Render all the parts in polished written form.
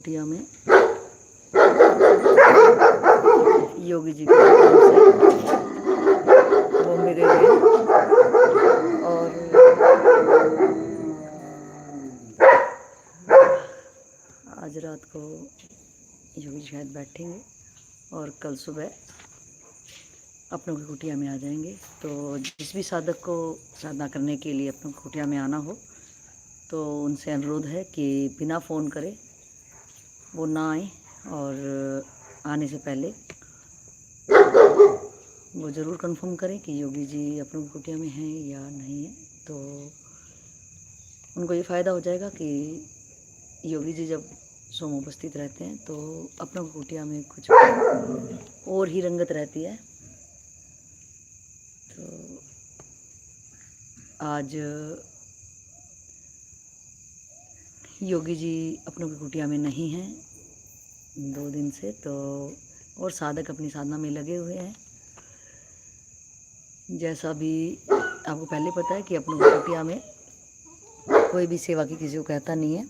कुटिया में योगी जी के नाम से वो मिले हुए और आज रात को योगी जी शायद बैठेंगे और कल सुबह अपनों की कुटिया में आ जाएंगे। तो जिस भी साधक को साधना करने के लिए अपनों की कुटिया में आना हो तो उनसे अनुरोध है कि बिना फ़ोन करे वो ना आए और आने से पहले वो ज़रूर कंफर्म करें कि योगी जी अपनों की कुटिया में हैं या नहीं है। तो उनको ये फ़ायदा हो जाएगा कि योगी जी जब स्वयं उपस्थित रहते हैं तो अपनों की कुटिया में कुछ और ही रंगत रहती है। तो आज योगी जी अपनों की कुटिया में नहीं हैं 2 दिन से, तो और साधक अपनी साधना में लगे हुए हैं। जैसा भी आपको पहले पता है कि अपनों की कुटिया में कोई भी सेवा की किसी को कहता नहीं है,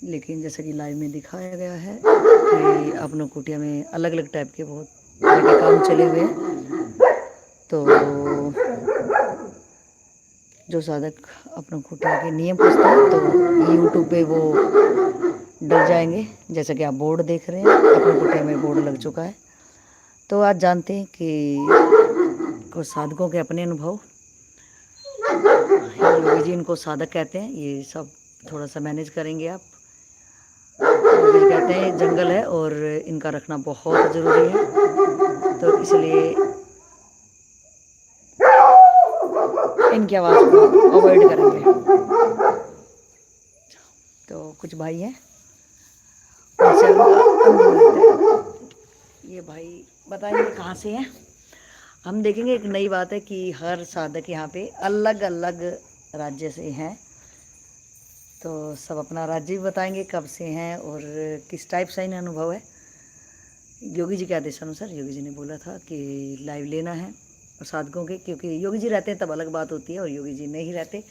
लेकिन जैसा कि लाइव में दिखाया गया है कि अपनों की कुटिया में अलग अलग टाइप के बहुत तरह के काम चले हुए हैं। तो जो साधक अपनों की कुटिया के नियम पूछते हैं तो यूट्यूब पे वो डल जाएंगे। जैसा कि आप बोर्ड देख रहे हैं, अपनी कुटिया में बोर्ड लग चुका है। तो आज जानते हैं कि कुछ साधकों के अपने अनुभव, योगी जी इनको साधक कहते हैं, ये सब थोड़ा सा मैनेज करेंगे आप। योगी जी कहते हैं जंगल है और इनका रखना बहुत ज़रूरी है, तो इसलिए इनकी आवाज़ को अवॉइड करेंगे। तो कुछ भाई हैं, ये भाई बताएंगे कहाँ से हैं। हम देखेंगे एक नई बात है कि हर साधक यहाँ पे अलग अलग राज्य से हैं, तो सब अपना राज्य भी बताएंगे कब से हैं और किस टाइप से इन्हें अनुभव है। योगी जी के आदेशानुसार योगी जी ने बोला था कि लाइव लेना है और साधकों के, क्योंकि योगी जी रहते हैं तब अलग बात होती है और योगी जी नहीं रहते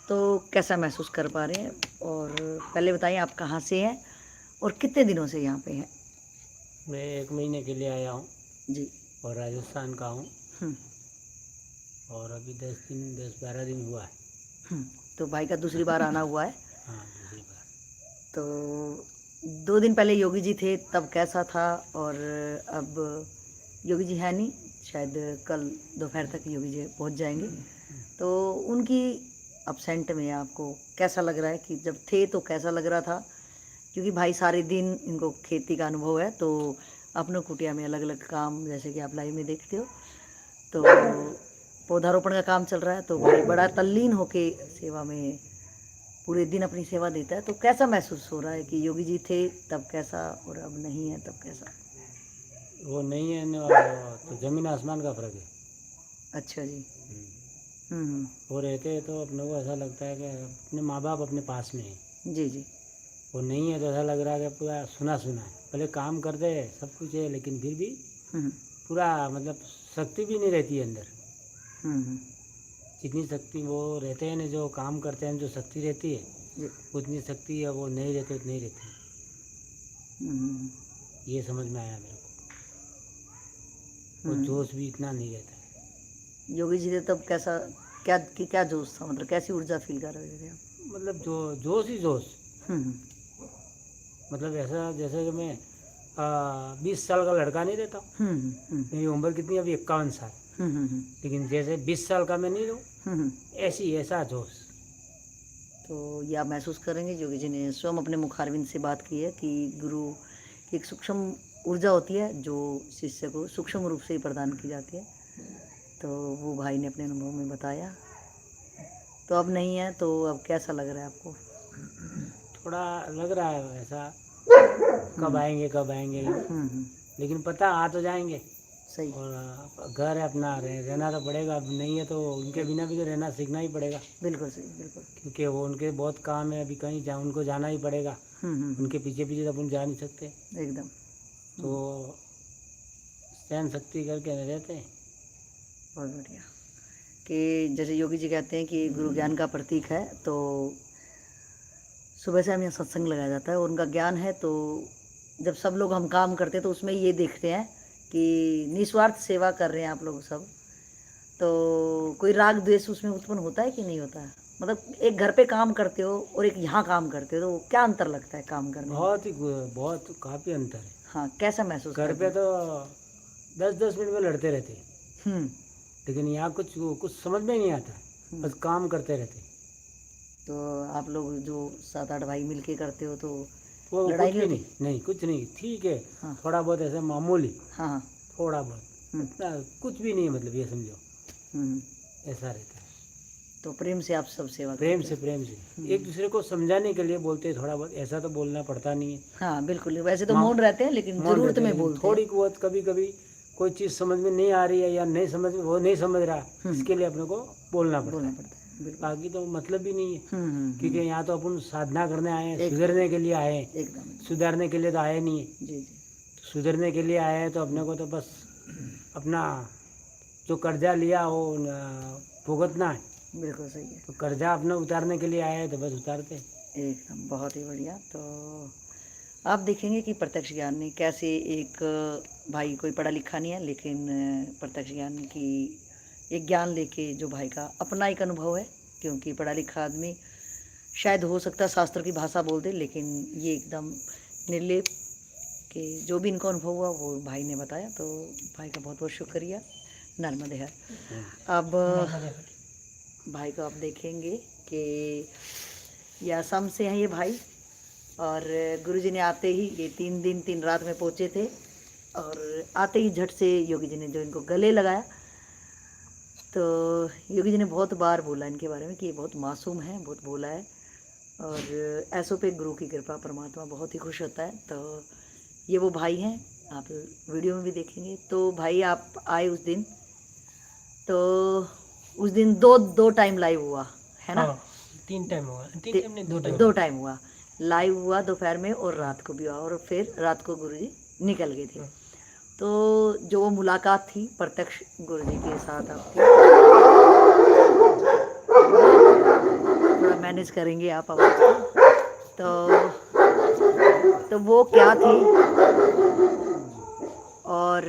तो कैसा महसूस कर पा रहे हैं। और पहले बताइए आप कहाँ से हैं और कितने दिनों से यहाँ पे हैं। मैं 1 महीने के लिए आया हूँ जी। और राजस्थान का हूँ और अभी 10-12 दिन हुआ है। तो भाई का दूसरी बार आना हुआ है। हाँ, दूसरी बार। तो 2 दिन पहले योगी जी थे तब कैसा था, और अब योगी जी है नहीं, शायद कल दोपहर तक योगी जी पहुँच जाएंगे। तो उनकी अब्सेंट में आपको कैसा लग रहा है कि जब थे तो कैसा लग रहा था, क्योंकि भाई सारे दिन इनको खेती का अनुभव है, तो अपनों कुटिया में अलग अलग काम जैसे कि आप लाइव में देखते हो तो पौधारोपण का काम चल रहा है, तो भाई बड़ा तल्लीन होके सेवा में पूरे दिन अपनी सेवा देता है। तो कैसा महसूस हो रहा है कि योगी जी थे तब कैसा और अब नहीं है तब कैसा। वो नहीं है तो ज़मीन आसमान का फ़र्क है। अच्छा जी। वो रहते हैं तो अपने को ऐसा लगता है कि अपने माँ बाप अपने पास में है। जी जी। वो नहीं है तो ऐसा लग रहा है कि पूरा सुना सुना है, भले काम करते हैं सब कुछ है लेकिन फिर भी पूरा मतलब शक्ति भी नहीं रहती है अंदर। जितनी शक्ति वो रहते हैं ना, जो काम करते हैं जो शक्ति रहती है उतनी शक्ति है वो नहीं रहती, उतनी रहती है। ये समझ में आया मेरे को। वो जोश भी इतना नहीं रहता है। योगी जी थे तब कैसा, क्या जोश था, मतलब कैसी ऊर्जा फील कर रहे थे आप। मतलब जोश ही जोश। मतलब ऐसा जैसे कि मैं 20 साल का लड़का नहीं रहता। मेरी उम्र कितनी है अभी 51 साल, लेकिन जैसे 20 साल का मैं नहीं रहूँ ऐसा जोश। तो ये आप महसूस करेंगे, योगी जी ने स्वयं अपने मुखारविंद से बात की है कि गुरु की एक सूक्ष्म ऊर्जा होती है जो शिष्य को सूक्ष्म रूप से ही प्रदान की जाती है। तो वो भाई ने अपने अनुभव में बताया। तो अब नहीं है तो अब कैसा लग रहा है आपको। थोड़ा लग रहा है ऐसा, कब आएंगे लेकिन पता आ तो जाएंगे। सही। और घर है अपना, रहना तो पड़ेगा। अब नहीं है तो उनके बिना भी तो रहना सीखना ही पड़ेगा। बिल्कुल सही, बिल्कुल। क्योंकि वो उनके बहुत काम है, अभी कहीं उनको जाना ही पड़ेगा। उनके पीछे पीछे तो अपन जा नहीं सकते एकदम। तो सहन शक्ति करके रहते हैं। बहुत बढ़िया। कि जैसे योगी जी कहते हैं कि गुरु ज्ञान का प्रतीक है, तो सुबह से हम यहाँ सत्संग लगाया जाता है और उनका ज्ञान है। तो जब सब लोग हम काम करते हैं तो उसमें ये देखते हैं कि निस्वार्थ सेवा कर रहे हैं आप लोग सब, तो कोई राग द्वेष उसमें उत्पन्न होता है कि नहीं होता है? मतलब एक घर पे काम करते हो और एक यहाँ काम करते हो, तो क्या अंतर लगता है काम करने में? बहुत काफ़ी अंतर है। हाँ, कैसा महसूस घर करते पे हैं? तो 10-10 मिनट में लड़ते रहते हैं, हम्म लेकिन यहाँ कुछ कुछ समझ में नहीं आता, बस काम करते रहते। तो आप लोग जो 7-8 भाई मिलके करते हो तो वो लड़ाई कुछ नहीं भी होती? नहीं, कुछ नहीं, ठीक है। हाँ। थोड़ा बहुत ऐसा मामूली, हाँ हाँ। थोड़ा बहुत, इतना कुछ भी नहीं है, मतलब ये समझो हम्म ऐसा रहता है। तो प्रेम से आप सब सेवा प्रेम करते से एक दूसरे को समझाने के लिए बोलते हैं थोड़ा बहुत, ऐसा तो बोलना पड़ता नहीं है। हो? हाँ बिल्कुल, वैसे तो माँ- मौन रहते हैं लेकिन मौन जरूरत रहते हैं, में लेकिन बोलते हैं। थोड़ी बहुत कभी कभी कोई चीज़ समझ में नहीं आ रही है या नहीं समझ, वो नहीं समझ रहा, इसके लिए अपने को बोलना पड़ता बोलना है। पड़ता है, बिल्कुल। बाकी तो मतलब भी नहीं है, क्योंकि हम्म, यहाँ तो अपन साधना करने आए हैं, एक- सुधरने के लिए आए हैं। एकदम। सुधारने के लिए तो आए नहीं है। जी जी। सुधरने के लिए आए हैं तो अपने को तो बस अपना जो कर्जा लिया वो भुगतना है। बिल्कुल सही है, तो कर्जा अपना उतारने के लिए आए हैं तो बस उतारते हैं। एकदम बहुत ही बढ़िया। तो आप देखेंगे कि प्रत्यक्ष ज्ञान ने कैसे एक भाई, कोई पढ़ा लिखा नहीं है लेकिन प्रत्यक्ष ज्ञान की एक ज्ञान लेके जो भाई का अपना एक अनुभव है, क्योंकि पढ़ा लिखा आदमी शायद हो सकता है शास्त्र की भाषा बोल दे, लेकिन ये एकदम निर्लेप कि जो भी इनको अनुभव हुआ वो भाई ने बताया। तो भाई का बहुत बहुत शुक्रिया, नर्मदे है। अब भाई को आप देखेंगे कि ये असम से हैं ये भाई, और गुरुजी ने आते ही, ये 3 दिन 3 रात में पहुँचे थे, और आते ही झट से योगी जी ने जो इनको गले लगाया। तो योगी जी ने बहुत बार बोला इनके बारे में कि ये बहुत मासूम है, बहुत भोला है, और ऐसों पे गुरु की कृपा, परमात्मा बहुत ही खुश होता है। तो ये वो भाई हैं, आप वीडियो में भी देखेंगे। तो भाई आप आए उस दिन, तो उस दिन दो टाइम लाइव हुआ है ना? हाँ, 3 टाइम हुआ, 3 टाइम नहीं, 2 टाइम। 2 टाइम हुआ, लाइव हुआ दोपहर में और रात को भी हुआ, और फिर रात को गुरुजी निकल गए थे। तो जो वो मुलाकात थी प्रत्यक्ष गुरुजी के साथ आपकी, थोड़ा मैनेज करेंगे आप आवाज़ को, तो वो क्या थी। और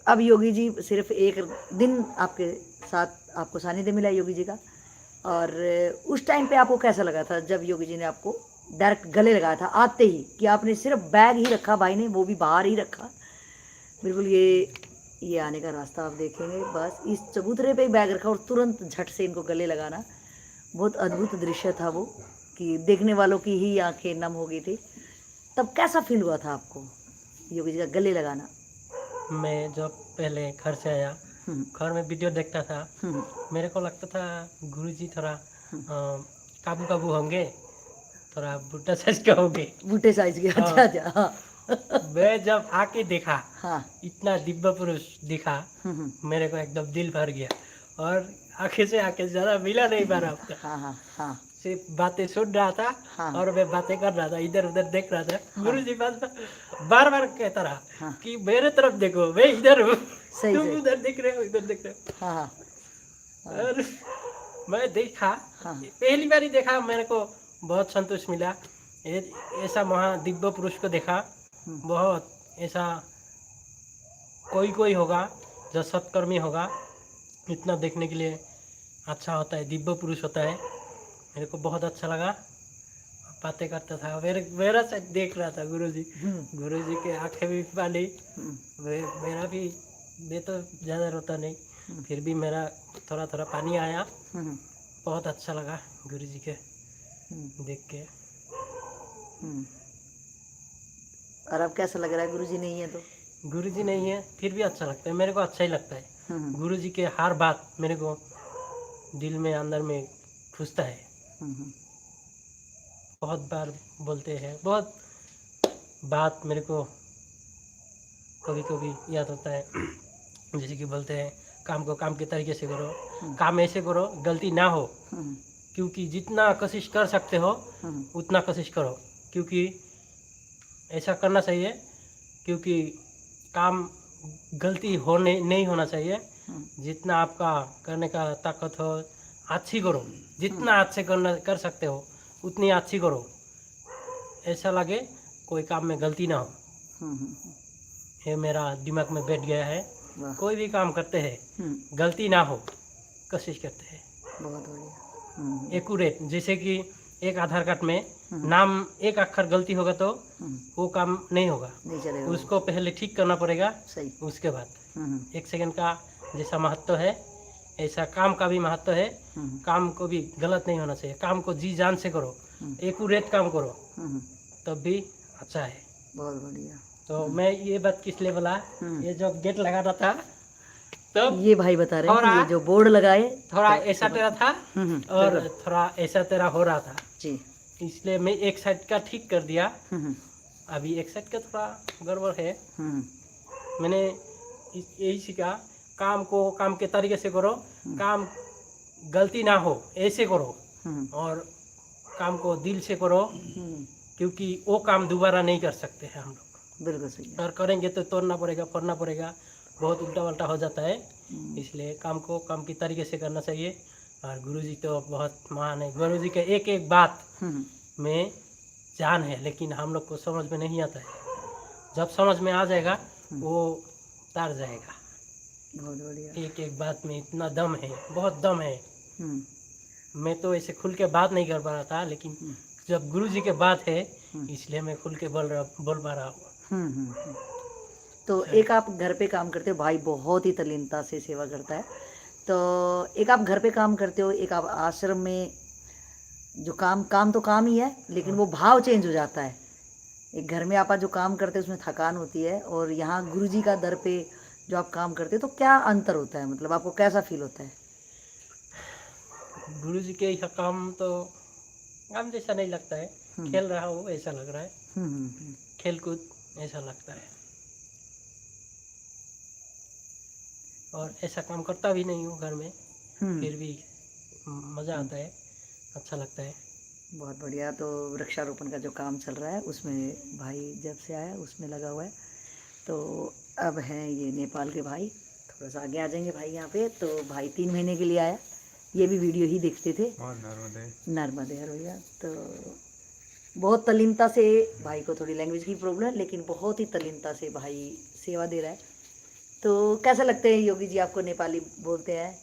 अब योगी जी सिर्फ एक दिन आपके साथ, आपको सानिध्य मिला योगी जी का, और उस टाइम पे आपको कैसा लगा था जब योगी जी ने आपको डायरेक्ट गले लगाया था आते ही, कि आपने सिर्फ बैग ही रखा भाई ने, वो भी बाहर ही रखा बिल्कुल। ये आने का रास्ता आप देखेंगे, बस इस चबूतरे पे ही बैग रखा और तुरंत झट से इनको गले लगाना, बहुत अद्भुत दृश्य था वो, कि देखने वालों की ही आंखें नम हो गई थी। तब कैसा फील हुआ था आपको योगी जी का गले लगाना? मैं जब पहले घर से आया, घर में वीडियो देखता था, मेरे को लगता था गुरुजी थोड़ा काबू काबू होंगे, थोड़ा बुढ़ा साइज के होंगे। बूटे साइज के? अच्छा अच्छा। हाँ मैं जब आके देखा, हाँ। इतना दिव्य पुरुष दिखा, मेरे को एकदम दिल भर गया, और आंखें से आंखें ज्यादा मिला नहीं पा रहा। हाँ हाँ हाँ। सिर्फ बातें सुन रहा था, हाँ। और मैं बातें कर रहा था, इधर उधर देख रहा था। गुरुजी बार बार कहता रहा कि मेरे तरफ देखो, मैं इधर हूँ, तुम उधर देख रहे हो, इधर देख रहे हो। हाँ। और मैं देखा, पहली बार ही देखा, मेरे को बहुत संतोष मिला। ऐसा महा दिव्य पुरुष को देखा, बहुत ऐसा कोई होगा जो सत्कर्मी होगा, इतना देखने के लिए अच्छा होता है, दिव्य पुरुष होता है। मेरे को बहुत अच्छा लगा, बातें करता था, मेरा से देख रहा था गुरुजी के आंखें भी पानी, मेरा भी, मैं तो ज़्यादा रोता नहीं, फिर भी मेरा थोड़ा थोड़ा पानी आया। बहुत अच्छा लगा गुरुजी के देख के। और अब कैसा लग रहा है गुरुजी नहीं है तो? गुरुजी नहीं है फिर भी अच्छा लगता है, मेरे को अच्छा ही लगता है। गुरुजी के हर बात मेरे को दिल में, अंदर में खुशता है। बहुत बार बोलते हैं, बहुत बात मेरे को कभी कभी याद होता है, जैसे कि बोलते हैं काम को काम के तरीके से करो, काम ऐसे करो गलती ना हो, क्योंकि जितना कोशिश कर सकते हो उतना कोशिश करो, क्योंकि ऐसा करना चाहिए, क्योंकि काम गलती नहीं होना चाहिए। जितना आपका करने का ताकत हो अच्छी करो, जितना अच्छे कर सकते हो उतनी अच्छी करो, ऐसा लगे कोई काम में गलती ना हो। ये मेरा दिमाग में बैठ गया है। वाह। कोई भी काम करते हैं गलती ना हो कोशिश करते हैं, बहुत बढ़िया। एक्यूरेट। जैसे कि एक आधार कार्ड में नाम एक अक्षर गलती होगा तो वो काम नहीं होगा, नहीं चलेगा। उसको पहले ठीक करना पड़ेगा, सही। उसके बाद 1 सेकंड का जैसा महत्व है ऐसा काम का भी महत्व है। काम को भी गलत नहीं होना चाहिए, काम को जी जान से करो, एक्यूरेट काम करो, तब भी अच्छा है। बहुत बढ़िया। तो मैं ये बात किस लिए बोला, ये जो गेट लगा रहा था तो ये भाई बता रहे हैं थोड़ा- ये जो बोर्ड लगाए थोड़ा ऐसा तेरा था और बिल्कुल। थोड़ा ऐसा तेरा हो रहा था, जी। इसलिए मैं एक साइड का ठीक कर दिया। अभी एक साइड का थोड़ा गड़बड़ है। मैंने यही सीखा, काम को काम के तरीके से करो, काम गलती ना हो ऐसे करो, और काम को दिल से करो, क्योंकि वो काम दोबारा नहीं कर सकते हैं हम लोग। बिल्कुल सही है। और करेंगे तो तोड़ना पड़ेगा, फोड़ना पड़ेगा, बहुत उल्टा पल्टा हो जाता है। इसलिए काम को काम की तरीके से करना चाहिए। और गुरुजी तो बहुत महान है, गुरुजी के एक एक बात में जान है, लेकिन हम लोग को समझ में नहीं आता है। जब समझ में आ जाएगा वो तार जाएगा। बहुत बढ़िया। एक एक बात में इतना दम है, बहुत दम है। मैं तो ऐसे खुल के बात नहीं कर पा रहा था, लेकिन जब गुरुजी के बात है इसलिए मैं खुल के बोल पा रहा हूँ। तो एक आप घर पे काम करते हो, भाई बहुत ही तल्लीनता से सेवा करता है। तो एक आप घर पे काम करते हो, एक आप आश्रम में जो काम तो काम ही है, लेकिन वो भाव चेंज हो जाता है। एक घर में आप जो काम करते हो उसमें थकान होती है, और यहाँ गुरुजी का दर पे जो आप काम करते हो तो क्या अंतर होता है, मतलब आपको कैसा फील होता है? गुरुजी के यह काम तो काम जैसा नहीं लगता है, खेल रहा हूँ ऐसा लग रहा है, खेल कूद ऐसा लगता है, और ऐसा काम करता भी नहीं हूँ घर में, फिर भी मज़ा आता है, अच्छा लगता है। बहुत बढ़िया। तो वृक्षारोपण का जो काम चल रहा है उसमें भाई जब से आया उसमें लगा हुआ है। तो अब हैं ये नेपाल के भाई, थोड़ा सा आगे आ जाएंगे भाई यहाँ पे। तो भाई 3 महीने के लिए आया, ये भी वीडियो ही देखते थे। और नर्मदे हरोया। तो बहुत तल्लीनता से, भाई को थोड़ी लैंग्वेज की प्रॉब्लम है, लेकिन बहुत ही तल्लीनता से भाई सेवा दे रहा है। तो कैसा लगता है योगी जी, आपको नेपाली बोलते हैं,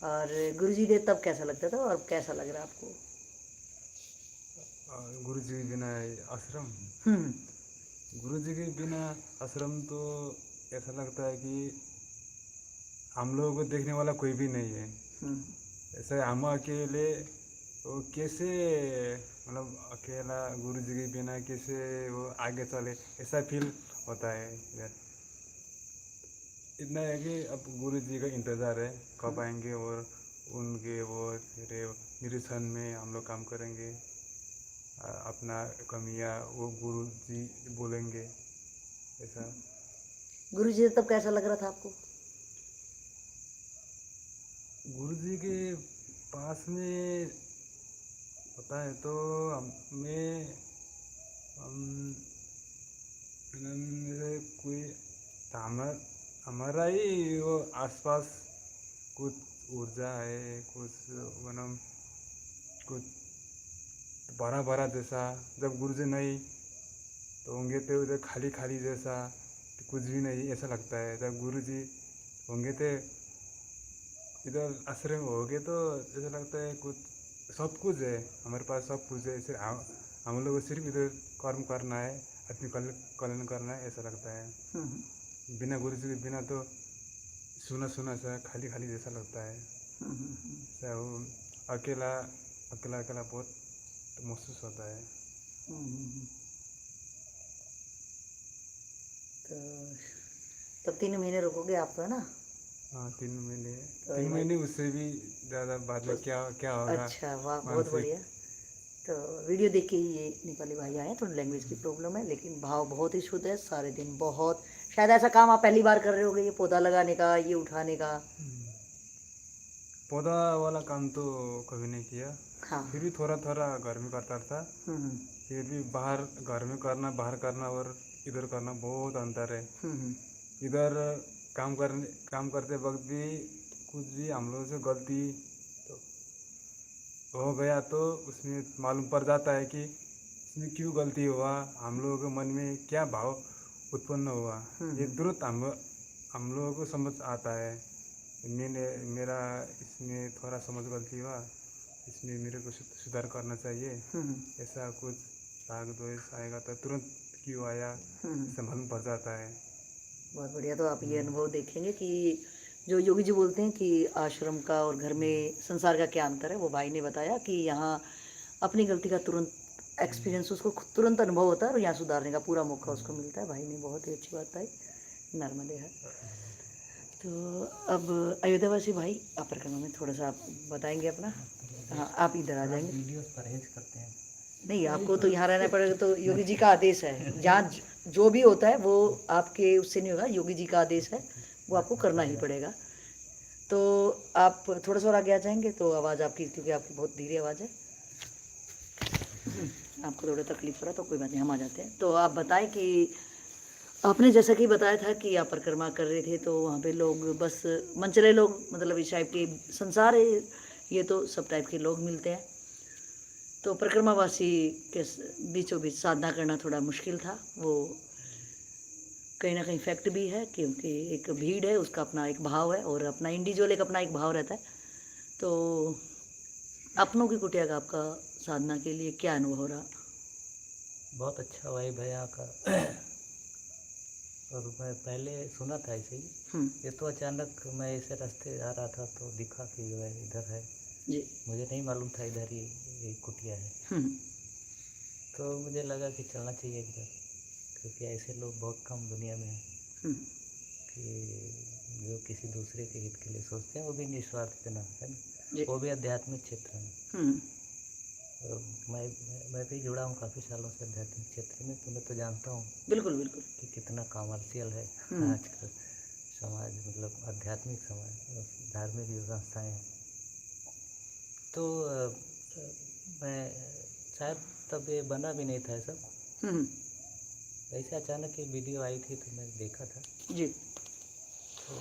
और गुरुजी दे तब कैसा लगता था और अब कैसा लग रहा है आपको? गुरु जी के बिना आश्रम, गुरु जी के बिना आश्रम तो ऐसा लगता है कि हम लोगों को देखने वाला कोई भी नहीं है। ऐसा हम अकेले वो कैसे, मतलब अकेला गुरु जी के बिना कैसे वो आगे चले, ऐसा फील होता है इधर। इतना है कि अब गुरु जी का इंतज़ार है कब आएंगे, और उनके वो निरीक्षण में हम लोग काम करेंगे, अपना कमियां वो गुरु जी बोलेंगे ऐसा। गुरु जी तब कैसा लग रहा था आपको? गुरु जी के पास में होता है तो कोई हमारा ही वो आसपास कुछ ऊर्जा है, कुछ मतलब कुछ भरा भरा जैसा। जब गुरुजी नहीं तो होंगे तो उधर खाली खाली जैसा, तो कुछ भी नहीं ऐसा लगता है। जब गुरुजी होंगे तो इधर आश्रम होगे तो ऐसा लगता है कुछ सब कुछ है हमारे पास, सब कुछ है। ऐसे हम लोग को सिर्फ इधर कर्म करना है, अपनी कल्याण करना है, ऐसा लगता है। बिना गुरुजी के बिना तो सुना सुना सा खाली खाली जैसा लगता है। वो अकेला अकेला अकेला बहुत तो महसूस होता है। तो 3 महीने रुकोगे आप तो, है ना? हाँ 3 महीने, 3 महीने उससे भी ज़्यादा बाद में क्या क्या होगा। अच्छा, वाह, बहुत बढ़िया। तो वीडियो देख के ही ये नेपाली भाई आए हैं, थोड़ी लैंग्वेज की प्रॉब्लम है, लेकिन भाव बहुत ही शुद्ध है। सारे दिन बहुत, शायद ऐसा काम आप पहली बार कर रहे होगे, ये पौधा लगाने का, ये उठाने का। पौधा वाला काम तो कभी नहीं किया। हाँ। फिर भी थोड़ा थोड़ा घर में करता था। फिर भी बाहर घर में करना, बाहर करना और इधर करना बहुत अंतर है। इधर काम करते वक्त भी कुछ भी हम लोगों से गलती तो हो गया तो उसमें मालूम पड़ जाता है कि इसमें क्यों गलती हुआ, हम लोगों के मन में क्या भाव उत्पन्न हुआ। ये तुरंत हम लोगों को समझ आता है। मेरा इसमें थोड़ा समझ गलती हुआ, इसमें मेरे को सुधार करना चाहिए। ऐसा कुछ राग द्वेष आएगा तो तुरंत क्यों आया ऐसा मालूम पड़ जाता है। बहुत बढ़िया। तो आप ये अनुभव देखेंगे कि जो योगी जी बोलते हैं कि आश्रम का और घर में संसार का क्या अंतर है, वो भाई ने बताया कि यहाँ अपनी गलती का तुरंत एक्सपीरियंस, उसको तुरंत अनुभव होता है और यहाँ सुधारने का पूरा मौका उसको मिलता है। भाई ने बहुत ही अच्छी बात बताई। नर्मदे है। तो अब अयोध्यावासी भाई, आप परिक्रमा में थोड़ा सा आप बताएंगे अपना। हाँ, आप इधर आ जाएंगे। वीडियोस परहेज करते हैं। नहीं, आपको तो यहाँ रहना पड़ेगा। तो योगी जी का आदेश है, जहाँ जो भी होता है वो आपके उससे नहीं होगा, योगी जी का आदेश है, वो आपको करना ही पड़ेगा। तो आप थोड़ा सा और आगे आ जाएंगे तो आवाज़ आपकी, क्योंकि आपकी बहुत धीरे आवाज़ है। आपको थोड़ा तकलीफ हो रहा तो कोई बात नहीं, हम आ जाते हैं। तो आप बताएं कि आपने जैसा कि बताया था कि आप परिक्रमा कर रहे थे, तो वहाँ पे लोग बस मनचले लोग, मतलब इस टाइप के संसार है ये, तो सब टाइप के लोग मिलते हैं। तो परिक्रमावासी के बीचों बीच साधना करना थोड़ा मुश्किल था। वो कहीं ना कहीं फैक्ट भी है, क्योंकि एक भीड़ है, उसका अपना एक भाव है और अपना इंडिविजुअल एक अपना एक भाव रहता है। तो अपनों की कुटिया का आपका साधना के लिए क्या अनुभव रहा? बहुत अच्छा वाइब है यहाँ का। और मैं पहले सुना था ऐसे ही, ये तो अचानक मैं ऐसे रास्ते आ रहा था तो दिखा कि जो है इधर है जी। मुझे नहीं मालूम था इधर ये कुटिया है। तो मुझे लगा कि चलना चाहिए एक बार, क्योंकि ऐसे लोग बहुत कम दुनिया में हैं कि जो किसी दूसरे के हित के लिए सोचते हैं, वो भी निस्वार्थ इतना है ना, वो भी आध्यात्मिक क्षेत्र में। और मैं भी जुड़ा हूँ काफ़ी सालों से आध्यात्मिक क्षेत्र में, तो मैं तो जानता हूँ बिल्कुल बिल्कुल कि कितना कॉमर्शियल है आजकल समाज, मतलब आध्यात्मिक समाज, धार्मिक जो संस्थाएँ हैं। तो मैं शायद तब ये बना भी नहीं था ये सब, ऐसे अचानक एक वीडियो आई थी तो मैं देखा था जी। तो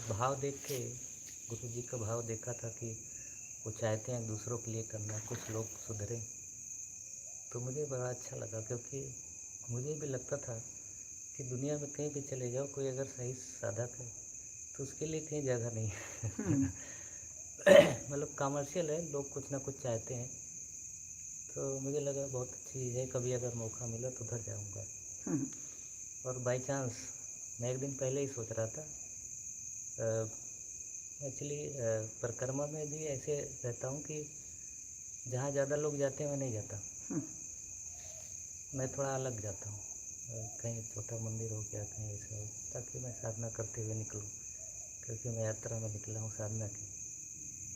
भाव देख के, गुरु जी का भाव देखा था कि वो चाहते हैं दूसरों के लिए करना, कुछ लोग सुधरे। तो मुझे बड़ा अच्छा लगा, क्योंकि मुझे भी लगता था कि दुनिया में कहीं भी चले जाओ, कोई अगर सही साधक है तो उसके लिए कहीं जगह नहीं है। मतलब कमर्शियल है, लोग कुछ ना कुछ चाहते हैं। तो मुझे लगा बहुत अच्छी चीज़ है, कभी अगर मौका मिला तो उधर जाऊंगा। और बाई चांस मैं एक दिन पहले ही सोच रहा था, एक्चुअली परिक्रमा में भी ऐसे रहता हूँ कि जहाँ ज़्यादा लोग जाते हैं मैं नहीं जाता, मैं थोड़ा अलग जाता हूँ। कहीं छोटा मंदिर हो गया, कहीं ऐसा हो, ताकि मैं साधना करते हुए निकलूँ, क्योंकि मैं यात्रा में निकला हूँ साधना की।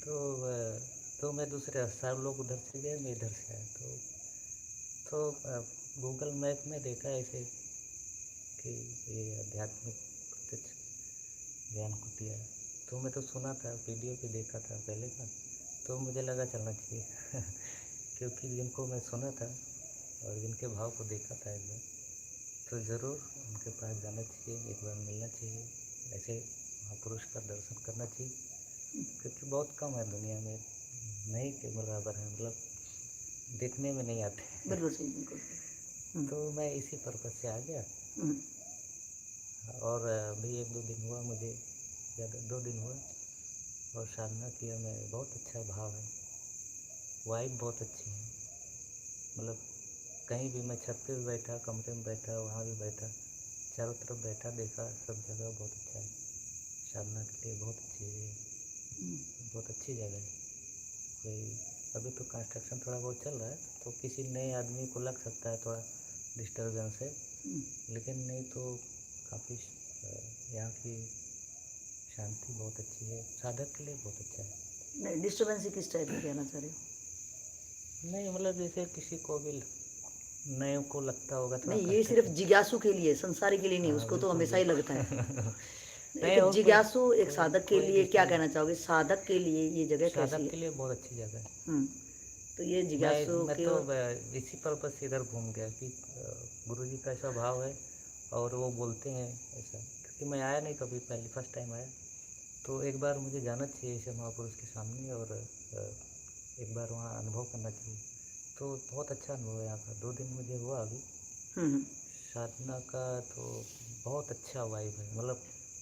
तो मैं दूसरे सब लोग उधर से गए, मैं इधर से आया। तो गूगल मैप में देखा ऐसे कि ये आध्यात्मिक प्रत्यक्ष ज्ञान कुटिया, तो मैं तो सुना था, वीडियो पे देखा था पहले का, तो मुझे लगा चलना चाहिए। क्योंकि जिनको मैं सुना था और जिनके भाव को देखा था एक बार, तो ज़रूर उनके पास जाना चाहिए, एक बार मिलना चाहिए, ऐसे महापुरुष का दर्शन करना चाहिए, क्योंकि बहुत कम है दुनिया में, नहीं के बराबर है, मतलब देखने में नहीं आते। बिल्कुल सही, बिल्कुल। तो मैं इसी पर्पज़ से आ गया। और अभी 1-2 दिन हुआ, मुझे ज़्यादा 2 दिन हुआ, और साधना किया मैं, बहुत अच्छा भाव है, वाइब बहुत अच्छी है। मतलब कहीं भी मैं छत पे भी बैठा, कमरे में बैठा, वहाँ भी बैठा, चारों तरफ बैठा, देखा, सब जगह बहुत अच्छा है, साधना के लिए बहुत अच्छी है, बहुत अच्छी जगह है। कोई अभी तो कंस्ट्रक्शन थोड़ा बहुत चल रहा है, तो किसी नए आदमी को लग सकता है थोड़ा डिस्टर्बेंस है, लेकिन नहीं तो काफ़ी यहाँ की शांति बहुत अच्छी है, साधक के लिए बहुत अच्छा है। नहीं, डिस्टर्बेंस किस टाइप में कहना चाह रहे हो? नहीं, मतलब जैसे किसी को भी नए को लगता होगा थोड़ा नहीं, ये सिर्फ जिज्ञासु के लिए, संसारी के लिए नहीं, उसको तो हमेशा ही लगता है। एक जिज्ञासु, एक साधक के लिए क्या कहना चाहोगे? साधक के लिए ये जगह कैसी है? साधक के लिए बहुत अच्छी जगह है। तो ये जिज्ञासु मैं के तो इसी पर्पज से इधर घूम गया कि गुरु जी का ऐसा भाव है, और वो बोलते हैं ऐसा, क्योंकि मैं आया नहीं कभी, पहली फर्स्ट टाइम आया, तो एक बार मुझे जाना चाहिए ऐसे महापुरुष के सामने और एक बार वहाँ अनुभव करना चाहिए। तो बहुत अच्छा अनुभव है यहाँ का। 2 दिन मुझे हुआ अभी हम्म, साधना का, तो बहुत अच्छा वाइब है, मतलब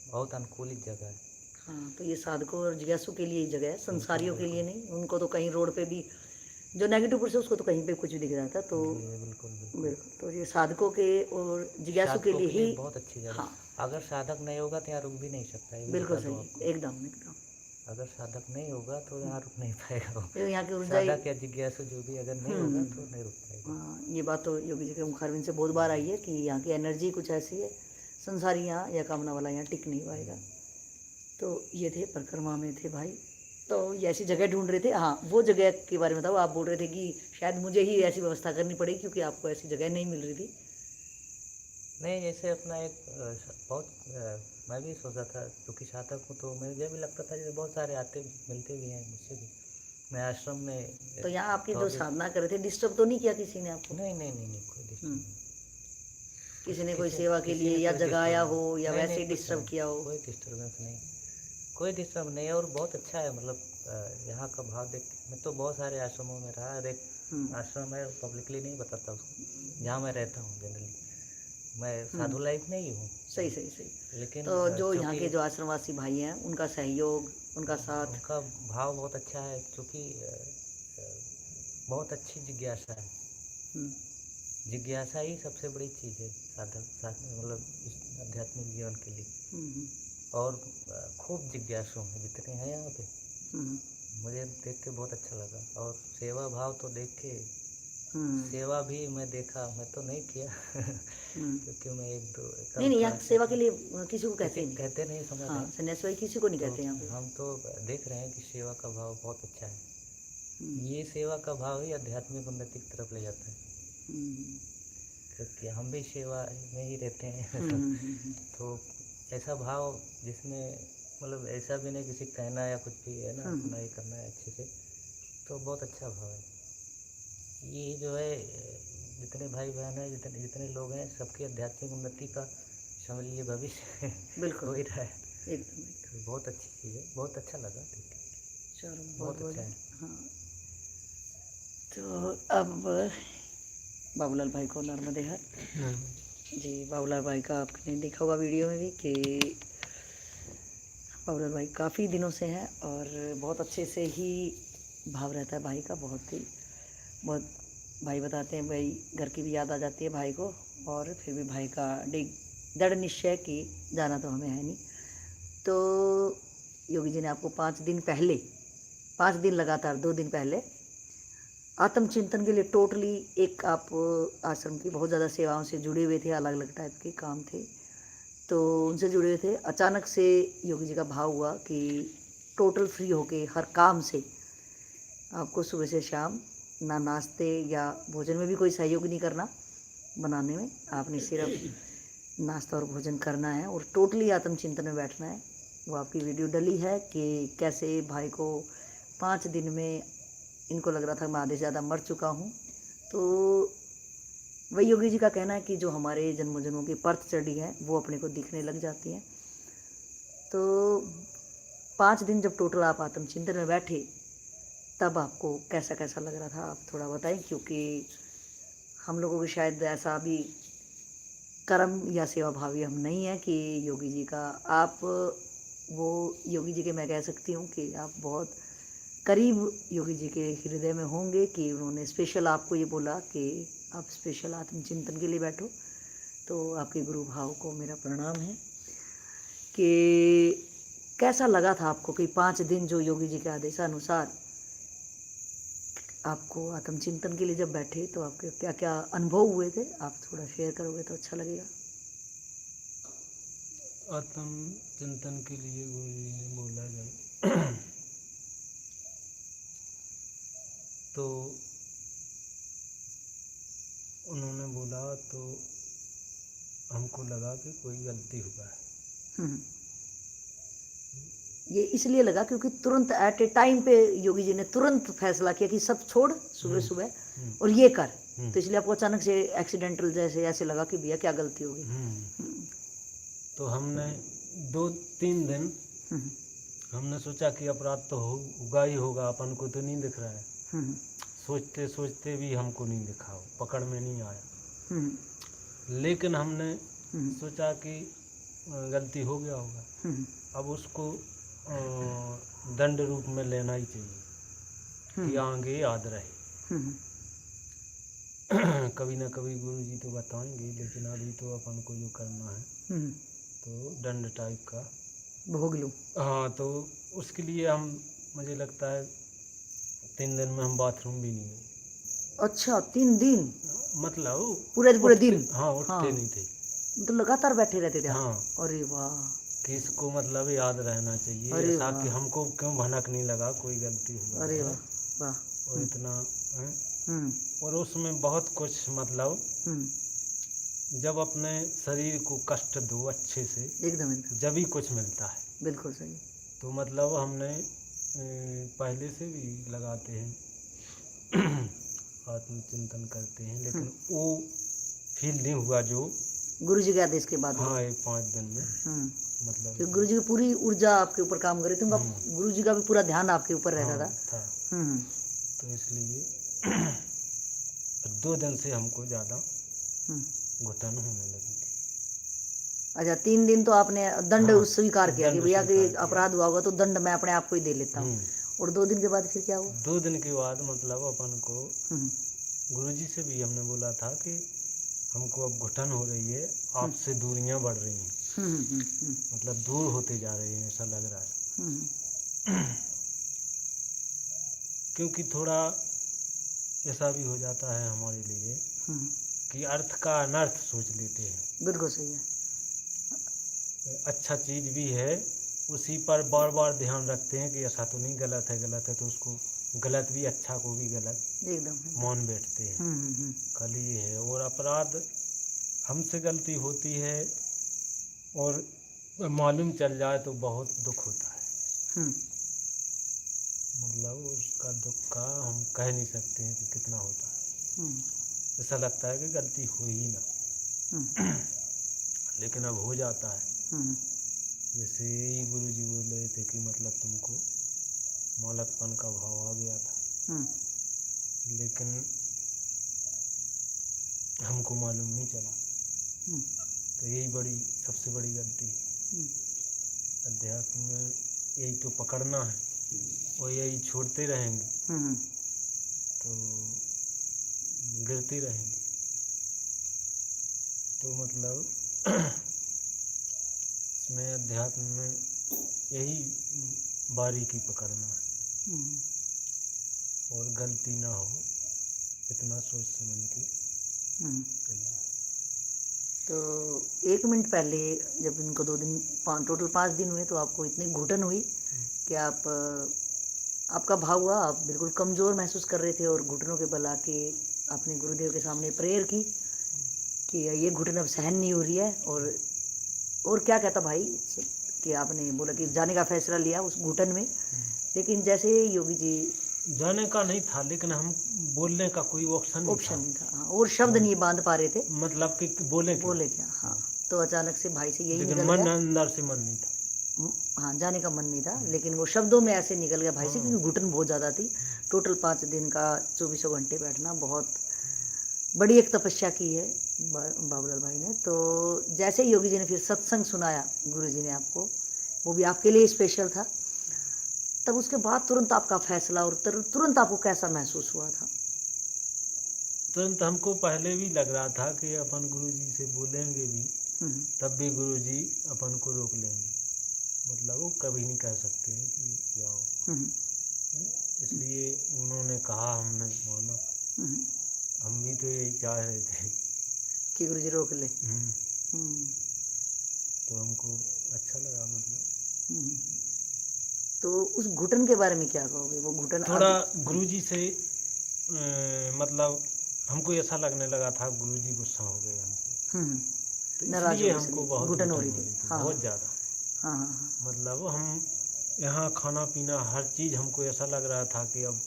बहुत अनुकूलित जगह है। हाँ, तो ये साधकों और जिज्ञासु के लिए ही जगह है, संसारियों के लिए बिल्कुल। नहीं। उनको तो कहीं रोड पे भी जो नेगेटिव पुरुष है उसको तो कहीं पे कुछ भी दिख जाता है। तो जी बिल्कुल बिल्कुल। बिल्कुल, तो ये साधकों के और जिज्ञासु के साधकों लिए के लिए ही। बहुत अच्छी जगह। हाँ, अगर साधक नहीं होगा तो यहाँ रुक भी नहीं सकता, ये भी बिल्कुल बता सही दूँ है, आपको। एकदम एकदम। अगर साधक नहीं होगा तो यहाँ रुक नहीं पाएगा वो। ये यहाँ की ऊर्जा ही। साधक या जिज्ञासु जो भी अगर नहीं होगा तो नहीं रुक पाएगा। हाँ, ये बात तो योगी जी के मुखारबिंद से बहुत बार आई है कि यहाँ की एनर्जी कुछ ऐसी है, संसारी यहाँ या कामना वाला यहाँ टिक नहीं पाएगा। तो ये थे परिक्रमा में थे भाई, तो ये ऐसी जगह ढूंढ रहे थे। हाँ, वो जगह के बारे में बताओ। आप बोल रहे थे कि शायद मुझे ही ऐसी व्यवस्था करनी पड़ेगी क्योंकि आपको ऐसी जगह नहीं मिल रही थी। नहीं, जैसे अपना एक बहुत मैं भी सोचा था, क्योंकि साधक हूँ तो मुझे भी लगता था जैसे बहुत सारे आते मिलते भी हैं मुझसे भी। मैं आश्रम में तो यहाँ आपकी जो 24 साधना कर रहे थे, डिस्टर्ब तो नहीं किया किसी ने आपको? नहीं नहीं नहीं नहीं, कोई डिस्टर्ब नहीं। किसी ने कोई किसी सेवा के किसी लिए ने या कोई जगाया डिस्टर्ब हो या नहीं, वैसे नहीं, ही कुछ डिस्टर्ब नहीं, किया हो? कोई डिस्टर्बेंस नहीं, कोई डिस्टर्ब नहीं। और बहुत अच्छा है, मतलब यहाँ का भाव देख के। मैं तो बहुत सारे आश्रमों में रहा, और एक आश्रम है, पब्लिकली नहीं बताता उसको, जहाँ मैं रहता हूँ जनरली। मैं साधु लाइफ में ही हूँ, सही सही सही। लेकिन तो जो यहाँ चूँकि के जो आश्रमवासी भाई हैं, उनका सहयोग, उनका साथ। उनका भाव बहुत अच्छा है, क्योंकि बहुत अच्छी जिज्ञासा है। हम्म, जिज्ञासा ही सबसे बड़ी चीज़ है मतलब इस आध्यात्मिक जीवन के लिए। हम्म, और खूब जिज्ञासु हैं जितने हैं यहाँ पे। हम्म, मुझे देख के बहुत अच्छा लगा। और सेवा भाव तो देख के, हम्म, सेवा भी मैं देखा, मैं तो नहीं किया हम्म। क्योंकि मैं एक दो नहीं नहीं, यहाँ क्लास सेवा के लिए किसी को कहते किसी ही नहीं। कहते नहीं, समझ हाँ, रहे। सन्यासी भाई किसी को नहीं तो कहते यहाँ पे। हम तो देख रहे हैं कि सेवा का भाव बहुत अच्छा है। हम्म, ये सेवा का भाव ही आध्यात्मिक उन्नति की तरफ ले जाता है, हम्म, क्योंकि हम भी सेवा में ही रहते हैं हम्म। तो ऐसा भाव जिसमें मतलब ऐसा भी नहीं किसी कहना या कुछ भी है ना, अपना ही करना है अच्छे से, तो बहुत अच्छा भाव है। ये जो है जितने भाई बहन हैं, जितने जितने लोग हैं, सबकी आध्यात्मिक उन्नति का समझ लीजिए भविष्य बिल्कुल हो ही रहा है। एकदम एकदम। तो बहुत अच्छी चीज़ है, बहुत अच्छा लगा देख के। चलो, बहुत बहुत अच्छा बढ़िया। है। हाँ, तो अब बाबूलाल भाई को नर्मदे हर। जी, बाबूलाल भाई का आपने देखा होगा वीडियो में भी कि बाबूलाल भाई काफ़ी दिनों से हैं और बहुत अच्छे से ही भाव रहता है भाई का। बहुत भाई बताते हैं भाई, घर की भी याद आ जाती है भाई को, और फिर भी भाई का दृढ़ निश्चय कि जाना तो हमें है नहीं। तो योगी जी ने आपको 5 दिन लगातार 2 दिन पहले आत्मचिंतन के लिए टोटली एक आप आश्रम की बहुत ज़्यादा सेवाओं से जुड़े हुए थे, अलग अलग टाइप के काम थे, तो उनसे जुड़े हुए थे। अचानक से योगी जी का भाव हुआ कि टोटल फ्री होके हर काम से आपको सुबह से शाम ना नाश्ते या भोजन में भी कोई सहयोग नहीं करना बनाने में, आपने सिर्फ नाश्ता और भोजन करना है और टोटली आत्मचिंतन में बैठना है। वो आपकी वीडियो डली है कि कैसे भाई को 5 दिन में इनको लग रहा था मैं आधे से ज़्यादा मर चुका हूँ। तो वही योगी जी का कहना है कि जो हमारे जन्मों जन्मों की परत चढ़ी है वो अपने को दिखने लग जाती है। तो 5 दिन जब टोटल आप आत्मचिंतन में बैठे तब आपको कैसा कैसा लग रहा था, आप थोड़ा बताएं, क्योंकि हम लोगों के शायद ऐसा भी कर्म या सेवा भावी हम नहीं है कि योगी जी का आप वो योगी जी के मैं कह सकती हूँ कि आप बहुत करीब योगी जी के हृदय में होंगे कि उन्होंने स्पेशल आपको ये बोला कि आप स्पेशल आत्मचिंतन के लिए बैठो। तो आपके गुरु भाव को मेरा प्रणाम है कि कैसा लगा था आपको कि 5 दिन जो योगी जी के आदेशानुसार आपको आत्मचिंतन के लिए जब बैठे तो आपके क्या क्या अनुभव हुए थे, आप थोड़ा शेयर करोगे तो अच्छा लगेगा। आत्म चिंतन के लिए गुरु जी ने बोला जब तो उन्होंने बोला तो हमको लगा कि कोई गलती हुआ है। ये इसलिए लगा क्योंकि तुरंत एट ए टाइम पे योगी जी ने तुरंत फैसला किया कि सब छोड़ सुबह सुबह और ये कर, तो इसलिए आपको अचानक से एक्सीडेंटल जैसे ऐसे लगा कि भैया क्या गलती होगी। तो हमने 2-3 दिन हमने सोचा कि अपराध तो होगा ही होगा, अपन को तो नहीं दिख रहा है। हम्म सोचते सोचते भी हमको नहीं दिखा, वो पकड़ में नहीं आया। हम्म लेकिन हमने हम्म सोचा कि गलती हो गया होगा, हम्म अब उसको दंड रूप में लेना ही चाहिए कि आगे याद रहे। हम्म कभी ना कभी गुरु जी तो बताएंगे, लेकिन अभी तो अपन को जो करना है हम्म तो दंड टाइप का। भोग लो। हाँ, तो उसके लिए हम, मुझे लगता है 3 दिन में हम बाथरूम भी नहीं गए। अच्छा 3 दिन मतलब पूरे पूरे दिन? हाँ, उठते हाँ नहीं थे। तो लगातार बैठे रहते थे आप? हाँ, अरे वाह। कि इसको मतलब याद रहना चाहिए, अरे ऐसा कि वाह। हमको क्यों भनक नहीं लगा कोई गलती हुआ अरे है वाह वाह। और इतना है। हम्म और उसमें बहुत कुछ मतलब, हम्म जब अपने शरीर को कष्ट दो अच्छे से, एकदम एकदम जब ही कुछ मिलता है। बिल्कुल सही। तो मतलब हमने पहले से भी लगाते हैं आत्मचिंतन करते हैं, लेकिन वो फील नहीं हुआ जो, गुरु जी के आदेश के बाद हाँ, हुआ। ये 5 दिन में मतलब क्योंकि गुरु जी की पूरी ऊर्जा आपके ऊपर काम कर रही थी, गुरु जी का भी पूरा ध्यान आपके ऊपर रहता हाँ, था। था। हम्म तो इसलिए 2 दिन से हमको ज़्यादा हम्म। घुटन होने लगी थी। अच्छा 3 दिन तो आपने दंड हाँ, स्वीकार किया कि दंड भैया कि स्वीकार किया। अपराध हुआ होगा तो दंड मैं अपने आप को ही दे लेता हूँ। और 2 दिन के बाद फिर क्या हुआ? 2 दिन के बाद मतलब अपन को हम्म गुरुजी से भी हमने बोला था कि हमको अब घुटन हो रही है, आपसे दूरियां बढ़ रही हैं, मतलब दूर होते जा रहे हैं, ऐसा लग रहा है। हम्म क्योंकि थोड़ा ऐसा भी हो जाता है हमारे लिए हम्म। कि अर्थ का अनर्थ सोच लेते हैं। बिल्कुल सही है। अच्छा चीज़ भी है, उसी पर बार बार ध्यान रखते हैं कि ऐसा तो नहीं, गलत है तो उसको गलत भी, अच्छा को भी गलत एकदम। मान बैठते हैं। कल ये है, और अपराध हमसे गलती होती है और मालूम चल जाए तो बहुत दुख होता है। मतलब उसका दुख का हम कह नहीं सकते हैं कि कितना होता है। ऐसा लगता है कि गलती हो ही ना लेकिन अब हो जाता है। जैसे यही गुरु जी बोल रहे थे कि मतलब तुमको मालकपन का भाव आ गया था, लेकिन हमको मालूम नहीं चला। तो यही सबसे बड़ी गलती है अध्यात्म में, यही तो पकड़ना है और यही छोड़ते रहेंगे तो गिरते रहेंगे। तो मतलब इसमें अध्यात्म में यही बारीकी पकड़ना है और गलती ना हो, इतना सोच समझ के चलना। तो 1 मिनट पहले जब इनको 2 दिन टोटल 5 दिन हुए तो आपको इतनी घुटन हुई कि आपका भाव हुआ, आप बिल्कुल कमज़ोर महसूस कर रहे थे और घुटनों के बल आके आपने गुरुदेव के सामने प्रेयर की कि ये घुटन अब सहन नहीं हो रही है। और क्या कहता भाई कि आपने बोला कि जाने का फैसला लिया उस घुटन में, लेकिन जैसे योगी जी जाने का नहीं था, लेकिन हम बोलने का कोई ऑप्शन नहीं था। हाँ, और शब्द नहीं बांध पा रहे थे, मतलब कि बोले क्या। हाँ, तो अचानक से भाई से यही लेकिन निकल मन गया। अंदर से मन नहीं था। हाँ, जाने का मन नहीं था, लेकिन वो शब्दों में ऐसे निकल गया भाई से, क्योंकि घुटन बहुत ज़्यादा थी। टोटल 5 दिन का 24 घंटे बैठना बहुत बड़ी एक तपस्या की है बाबूलाल भाई ने। तो जैसे योगी जी ने फिर सत्संग सुनाया गुरु जी ने आपको, वो भी आपके लिए स्पेशल था, तब उसके बाद तुरंत आपका फैसला और तुरंत आपको कैसा महसूस हुआ था? तुरंत हमको पहले भी लग रहा था कि अपन गुरुजी से बोलेंगे भी तब भी गुरुजी अपन को रोक लेंगे, मतलब वो कभी नहीं कह सकते हैं कि जाओ। इसलिए उन्होंने कहा, हमने माना। हम भी तो यही चाह रहे थे कि गुरुजी रोक ले। तो हमको अच्छा लगा मतलब। तो उस घुटन के बारे में क्या कहोगे? वो घुटन थोड़ा गुरुजी से मतलब हमको ऐसा लगने लगा था गुरुजी गुस्सा हो गए हमसे, तो इसलिए हमको बहुत घुटन हो रही थी। बहुत ज़्यादा। मतलब हम यहाँ खाना पीना हर चीज़ हमको ऐसा लग रहा था कि अब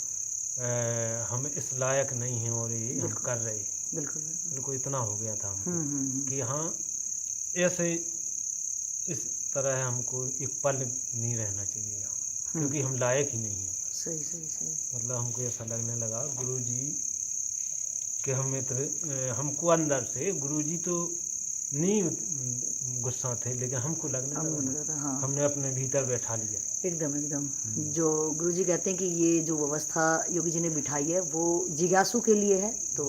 हम इस लायक नहीं हैं और ये हम कर रहे हैं। बिल्कुल इतना हो गया था हमको कि हाँ, ऐसे इस तरह हमको एक पल नहीं रहना चाहिए यहाँ, क्योंकि हम लायक ही नहीं हैं। सही सही सही। मतलब हमको ऐसा लगने लगा गुरु जी कि हम मित्र, हमको अंदर से गुरु जी तो नहीं गुस्सा थे, लेकिन हमको लगने हमको लगा लगा था, हाँ हमने अपने भीतर बैठा लिया। एकदम एकदम। जो गुरुजी कहते हैं कि ये जो व्यवस्था योगी जी ने बिठाई है वो जिज्ञासु के लिए है, तो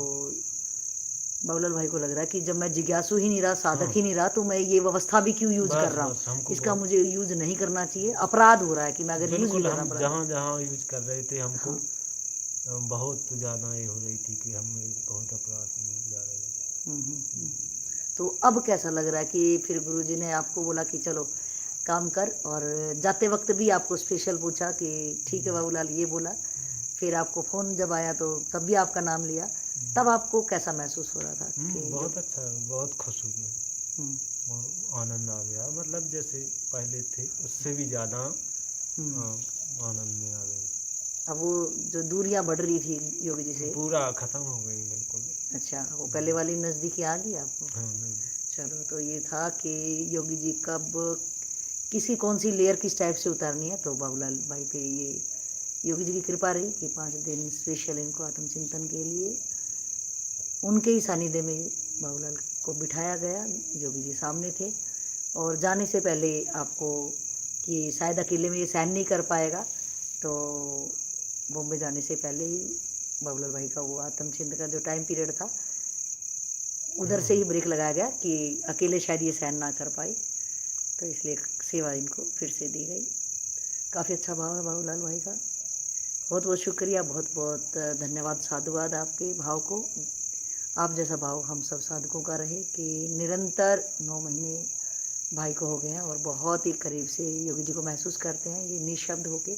बाबूलाल भाई को लग रहा है कि जब मैं जिज्ञासु ही नहीं रहा, साधक ही नहीं रहा, तो मैं ये व्यवस्था भी क्यों यूज कर बस रहा बस हूँ, हमको इसका बहुत मुझे यूज नहीं करना चाहिए, अपराध हो रहा है कि मैं अगर यूज भी बिल्कुल कर रहा हम अपराध। जहाँ जहाँ यूज कर रहे थे हमको हाँ। बहुत ज़्यादा ये हो रही थी कि हम एक बहुत अपराध में जा रहे हैं। तो अब कैसा लग रहा है कि फिर गुरुजी ने आपको बोला कि चलो काम कर, और जाते वक्त भी आपको स्पेशल पूछा कि ठीक है बाबूलाल, ये बोला, फिर आपको फ़ोन जब आया तो तब भी आपका नाम लिया, तब आपको कैसा महसूस हो रहा था कि बहुत अच्छा, बहुत खुश हो गया, हम्म, बहुत आनंद आ गया, मतलब जैसे पहले थे उससे भी ज़्यादा आनंद में आ गए। अब वो जो दूरियां बढ़ रही थी योगी जी से, पूरा ख़त्म हो गई बिल्कुल। अच्छा वो पहले वाली नज़दीकी आ गई आपको। हाँ नहीं। चलो, तो ये था कि योगी जी कब किसी कौन सी लेयर किस टाइप से उतारनी है, तो बाबूलाल भाई पे ये योगी जी की कृपा रही कि 5 दिन स्पेशल इनको आत्मचिंतन के लिए उनके ही सानिध्य में बाबूलाल को बिठाया गया। योगी जी सामने थे, और जाने से पहले आपको कि शायद अकेले में ये सहन नहीं कर पाएगा, तो बॉम्बे जाने से पहले ही बाबूलाल भाई का वो आत्मचिंतन का जो टाइम पीरियड था उधर से ही ब्रेक लगाया गया कि अकेले शायद ये सहन ना कर पाए, तो इसलिए सेवा इनको फिर से दी गई। काफ़ी अच्छा भाव है बाबूलाल भाई का, बहुत बहुत शुक्रिया, बहुत बहुत धन्यवाद, साधुवाद आपके भाव को। आप जैसा भाव हम सब साधकों का रहे कि निरंतर 9 महीने भाई को हो गए हैं और बहुत ही करीब से योगी जी को महसूस करते हैं, ये निशब्द होके।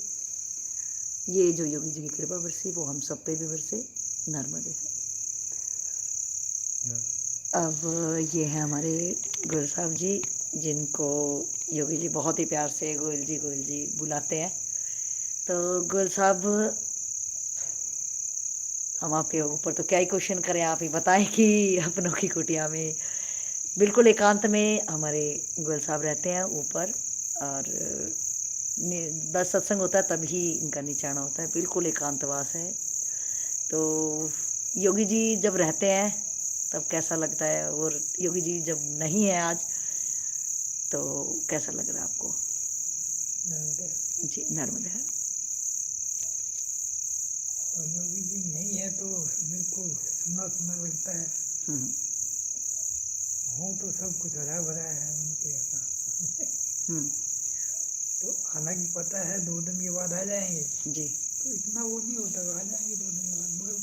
ये जो योगी जी की कृपा बरसी वो हम सब पे भी बरसे, नर्मदे। अब ये हैं हमारे गोयल साहब जी, जिनको योगी जी बहुत ही प्यार से गोयल जी बुलाते हैं। तो गोयल साहब, हम आपके ऊपर तो क्या ही क्वेश्चन करें, आप ही बताएं कि अपनों की कुटिया में बिल्कुल एकांत में हमारे गोयल साहब रहते हैं ऊपर, और बस सत्संग होता है तभी इनका निचाना होता है, बिल्कुल एकांतवास है। तो योगी जी जब रहते हैं तब कैसा लगता है, और योगी जी जब नहीं है आज तो कैसा लग रहा है आपको? जी नर्मदे है। और योगी जी नहीं है तो बिल्कुल सुना सुना लगता है। हो तो सब कुछ हरा भरा है उनके पास। तो हालांकि पता है 2 दिन के बाद आ जाएंगे जी, तो इतना वो नहीं होता, आ जाएंगे 2 दिन के बाद, मगर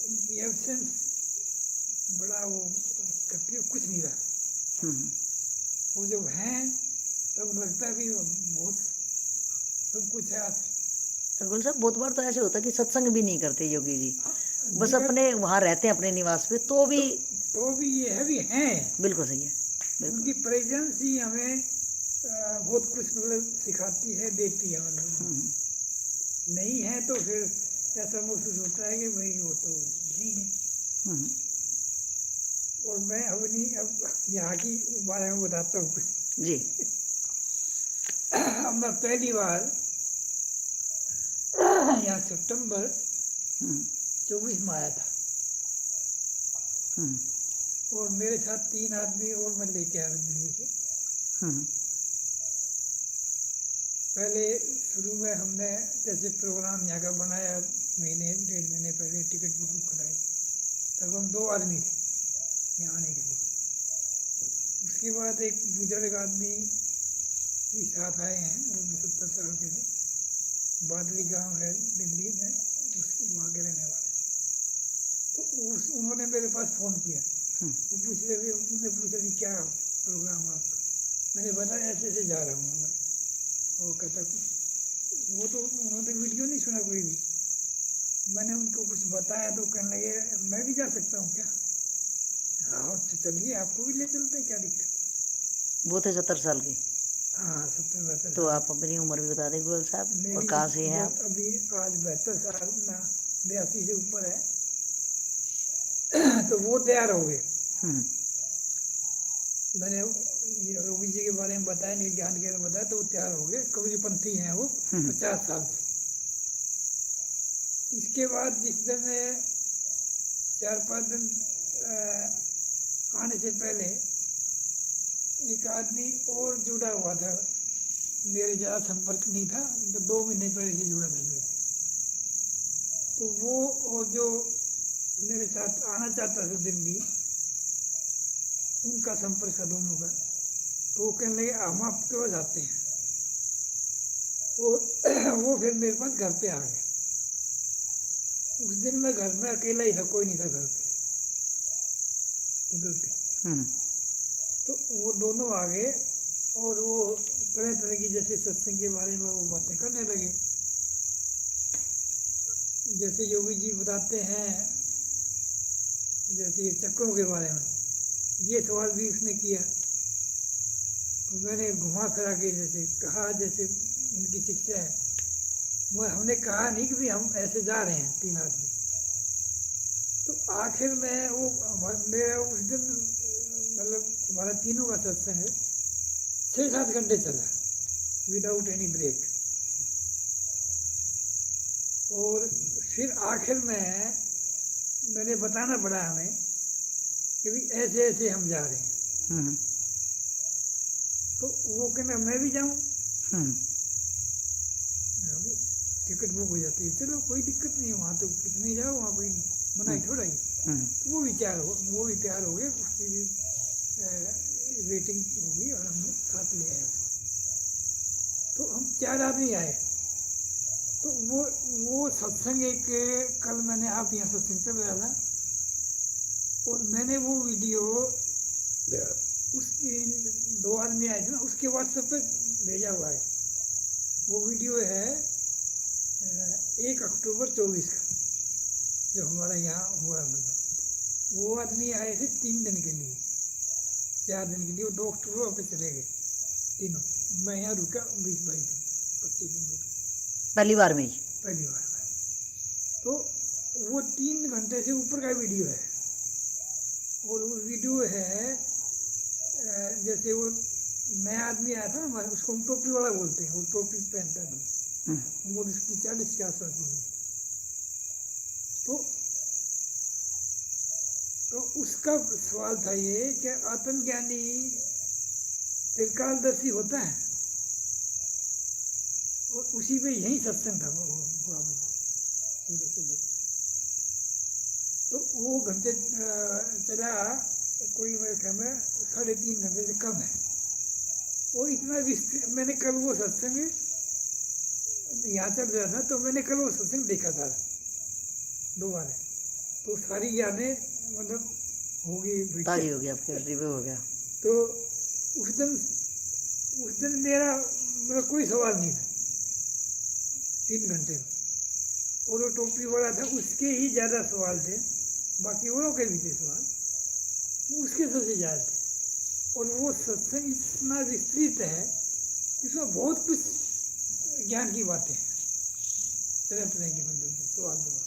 उनकी एब्सेंस बड़ा वो करती है, कुछ नहीं रहा। वो जब हैं तब लगता है कि बहुत सब कुछ है। तो गोयल साहब बहुत बार तो ऐसे होता है कि सत्संग भी नहीं करते योगी जी, बस दिक्कत- अपने वहाँ रहते हैं अपने निवास पे, तो भी तो भी ये है भी हैं, बिल्कुल सही है, बिल्कुल। उनकी प्रेजेंस ही हमें बहुत कुछ मतलब सिखाती है, देती है, मतलब नहीं है तो फिर ऐसा महसूस होता है कि भाई वो तो नहीं है। और मैं अपनी अब यहाँ की बारे में बताता हूँ कुछ। जी, अब मैं पहली बार यहाँ सितंबर 24 में आया था, और मेरे साथ 3 आदमी और मैं लेके आया दिल्ली से। पहले शुरू में हमने जैसे प्रोग्राम यहाँ का बनाया, 1.5 महीने पहले टिकट बुक कराई, तब हम 2 आदमी थे यहाँ आने के लिए। उसके बाद एक बुजुर्ग आदमी भी साथ आए हैं, वो भी 70 साल के थे, बादली गांव है दिल्ली में, उसके वहाँ के रहने वाले। तो उन्होंने मेरे पास फ़ोन किया, वो उन्होंने पूछा कि क्या प्रोग्राम आपका। मैंने बताया ऐसे ऐसे जा रहा हूँ मैं। वो कहता वो तो उन्होंने वीडियो नहीं सुना कोई भी। मैंने उनको कुछ बताया तो कहने लगे मैं भी जा सकता हूँ क्या? हाँ तो चलिए, आपको भी ले चलते हैं, क्या दिक्कत है। वो थे 70 साल के। हाँ 70-72। तो आप अपनी उम्र भी बता दें गोयल साहब, और मेरी कहाँ से हैं आप? अभी आज 72 साल ना, 82 से ऊपर है। तो वो तैयार हो गए। मैंने योगी जी के बारे में बताया, नहीं ज्ञान के बारे में बताया, तो वो तैयार हो गए। कबीरपंथी हैं वो 50 साल से। इसके बाद जिस दिन 4-5 दिन आने से पहले एक आदमी और जुड़ा हुआ था, मेरे ज़्यादा संपर्क नहीं था, तो 2 महीने पहले से जुड़ा था मेरे से। तो वो और जो मेरे साथ आना चाहता था दिल्ली, उनका संपर्क था दोनों का। तो वो कहने लगे हम आपके पास आते हैं, और वो फिर मेरे पास घर पे आ गए। उस दिन मैं घर में अकेला ही था, कोई नहीं था घर पे उधर पे। तो वो दोनों आ गए और वो तरह तरह की जैसे सत्संग के बारे में वो बातें करने लगे। जैसे योगी जी बताते हैं, जैसे ये चक्रों के बारे में, ये सवाल भी उसने किया। तो मैंने घुमा फिरा के जैसे कहा, जैसे इनकी शिक्षा है, वो हमने कहा नहीं कि भी हम ऐसे जा रहे हैं 3 आदमी। तो आखिर में वो मेरा उस दिन मतलब हमारा तीनों का सत्संग है 6-7 घंटे चला विदाउट एनी ब्रेक। और फिर आखिर में मैंने बताना पड़ा हमें कि भी ऐसे ऐसे हम जा रहे हैं। तो वो कहना मैं भी जाऊं। टिकट बुक हो जाती है, चलो कोई दिक्कत नहीं, वहाँ तो कितने जाओ, वहाँ कोई मनाई थोड़ा ही। तो वो भी तैयार हो गए, उसकी भी वेटिंग होगी और हमने साथ ले आए उसको। तो हम 4 आदमी आए। तो वो सत्संग एक कल मैंने आप यहाँ सत्संग चल रहा था, और मैंने वो वीडियो उसकी 2 आदमी आए थे ना, उसके व्हाट्सएप पे भेजा हुआ है। वो वीडियो है 1 अक्टूबर 24 का, जो हमारा यहाँ हुआ। मतलब वो आदमी आए थे 3 दिन के लिए, 4 दिन के लिए। वो 2 अक्टूबर वापस चले गए तीनों। मैं यहाँ रुका 20-22 दिन, 25 दिन रुका पहली बार में ही। पहली बार में। तो वो 3 घंटे से ऊपर का वीडियो है। और वो वीडियो है जैसे वो नया आदमी आया था ना, उसको हम टोपी वाला बोलते हैं, वो टोपी पहनता था, उम्र उसकी 40 के आसपास होगी। तो उसका सवाल था ये कि आत्मज्ञानी त्रिकालदर्शी होता है, और उसी पे यही सत्संग था तो वो घंटे चला, कोई मेरे ख्याल में 3.5 घंटे से कम है। और इतना विस्तृत मैंने कल वो सत्संग यहाँ चल रहा था, तो मैंने कल वो सत्संग देखा था दोबारा। तो सारी यादें मतलब होगी, ताजी हो गया, आपके रिव्यू हो गया। तो उस दिन मेरा मतलब कोई सवाल नहीं था 3 घंटे में। और वो टोपी वाला था, उसके ही ज़्यादा सवाल थे, बाकी औरों के भी थे सवाल, उसके सबसे ज़्यादा थे। और वो सत्संग इतना विस्तृत है, इसमें बहुत कुछ ज्ञान की बातें हैं, तरह तरह की, मतलब सवाल जवाब।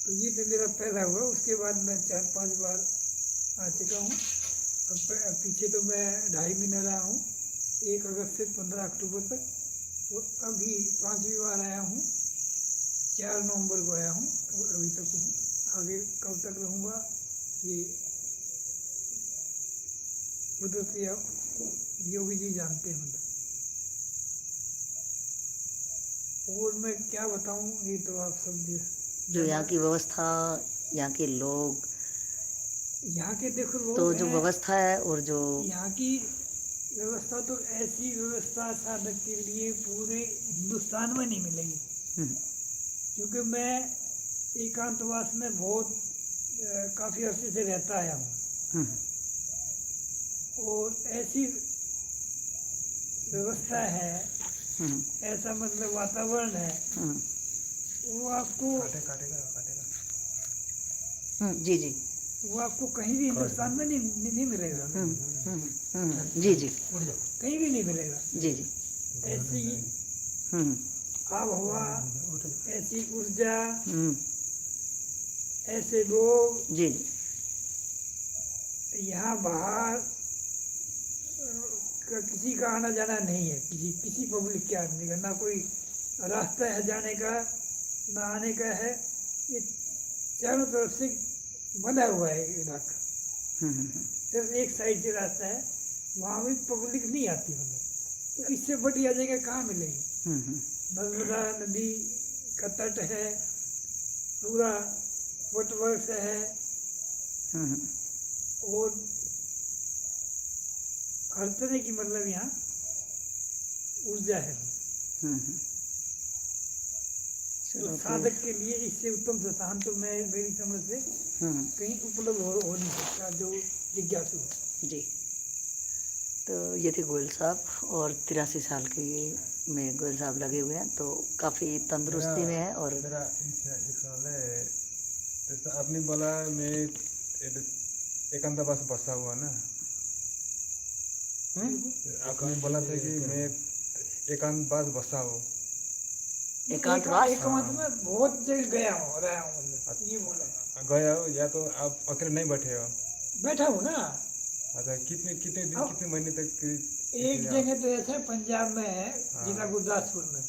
तो ये तो मेरा पहला हुआ। उसके बाद मैं 4-5 बार आ चुका हूँ। अब पीछे तो मैं 2.5 महीने रहा हूँ, 1 अगस्त से 15 अक्टूबर तक। और अभी 5वीं बार आया हूँ, 4 नवंबर को आया हूँ, और अभी तक हूँ। आगे कब तक रहूँगा ये कुदरती योगी जी जानते हैं। मतलब और मैं क्या बताऊँ, ये तो आप सब जो यहाँ की व्यवस्था, यहाँ के लोग, यहाँ के देखो लोग तो जो हैं, व्यवस्था है, और जो यहाँ की व्यवस्था तो ऐसी व्यवस्था साधक के लिए पूरे हिंदुस्तान में नहीं मिलेगी। क्योंकि मैं एकांतवास में बहुत काफ़ी अर्से से रहता आया हूँ, और ऐसी व्यवस्था है, ऐसा मतलब वातावरण है, वो आपको जी जी वो आपको कहीं भी हिंदुस्तान में नहीं मिलेगा। जी जी कहीं भी नहीं मिलेगा। जी जी ऐसी आब हवा, ऐसी ऊर्जा, ऐसे लोग। जी जी यहाँ बाहर किसी का आना जाना नहीं है, किसी पब्लिक के आदमी का, ना कोई रास्ता है जाने का ना आने का है, ये चारों तरफ से बंधा हुआ है ये इलाका। सिर्फ एक साइड से रास्ता है, वहाँ भी पब्लिक नहीं आती मतलब। तो इससे बढ़िया जगह कहाँ मिलेगी? नर्मदा नदी का तट है, पूरा फुटवर्क है, और हर तरह की मतलब यहाँ ऊर्जा है। तो साधक के लिए इससे उत्तम स्थान तो मैं मेरी समझ से कहीं उपलब्ध हो नहीं सकता जो जिज्ञासु है। जी। तो ये थे गोयल साहब, और 83 साल के में गोयल साहब लगे हुए हैं, तो काफ़ी तंदुरुस्ती में है। और मेरा एक सवाल है, जैसा आपने बोला मैं एकांतवास बसा हुआ ना, आपने बोला था कि मैं एकांतवास बसा हूँ। एकांतवास एकांत में बहुत जगह गया हूँ, रहा हूँ, मतलब ये बोला गया हो या तो आप अकेले नहीं बैठे हो? बैठा हूँ ना। अच्छा, कितने कितने दिन अब कितने महीने तक एक जगह तो ऐसा पंजाब में है, जिला गुरदासपुर में,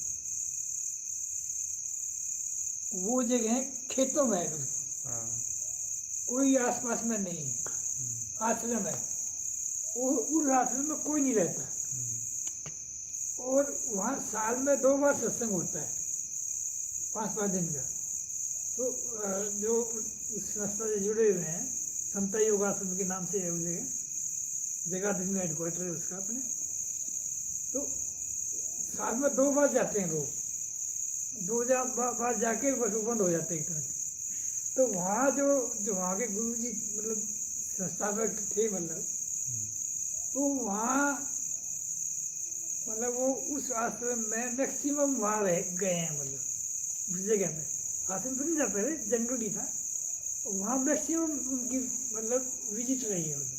वो जगह है खेतों में है बिल्कुल, हाँ, कोई आसपास में नहीं है, आश्रम है। वो उस आश्रम में कोई नहीं रहता, और वहाँ साल में 2 बार सत्संग होता है, 5-5 दिन का। तो जो उस संस्था से जुड़े हुए हैं, संता योग आश्रम के नाम से है वो जगह, जगाधरी में हेडक्वार्टर है उसका अपने। तो साल में 2 बार जाते हैं लोग, 2 बार जाके बस बंद हो जाते हैं इतना। तो वहाँ जो वहाँ के गुरु जी मतलब संस्थापक थे, मतलब तो वहाँ मतलब वो उस आश्रम में मैक्सिमम वहाँ रह गए हैं, मतलब उस जगह में आश्रम तो नहीं जाते थे, जंगल ही था, वहाँ मैक्सिमम उनकी मतलब विजिट रही है, मतलब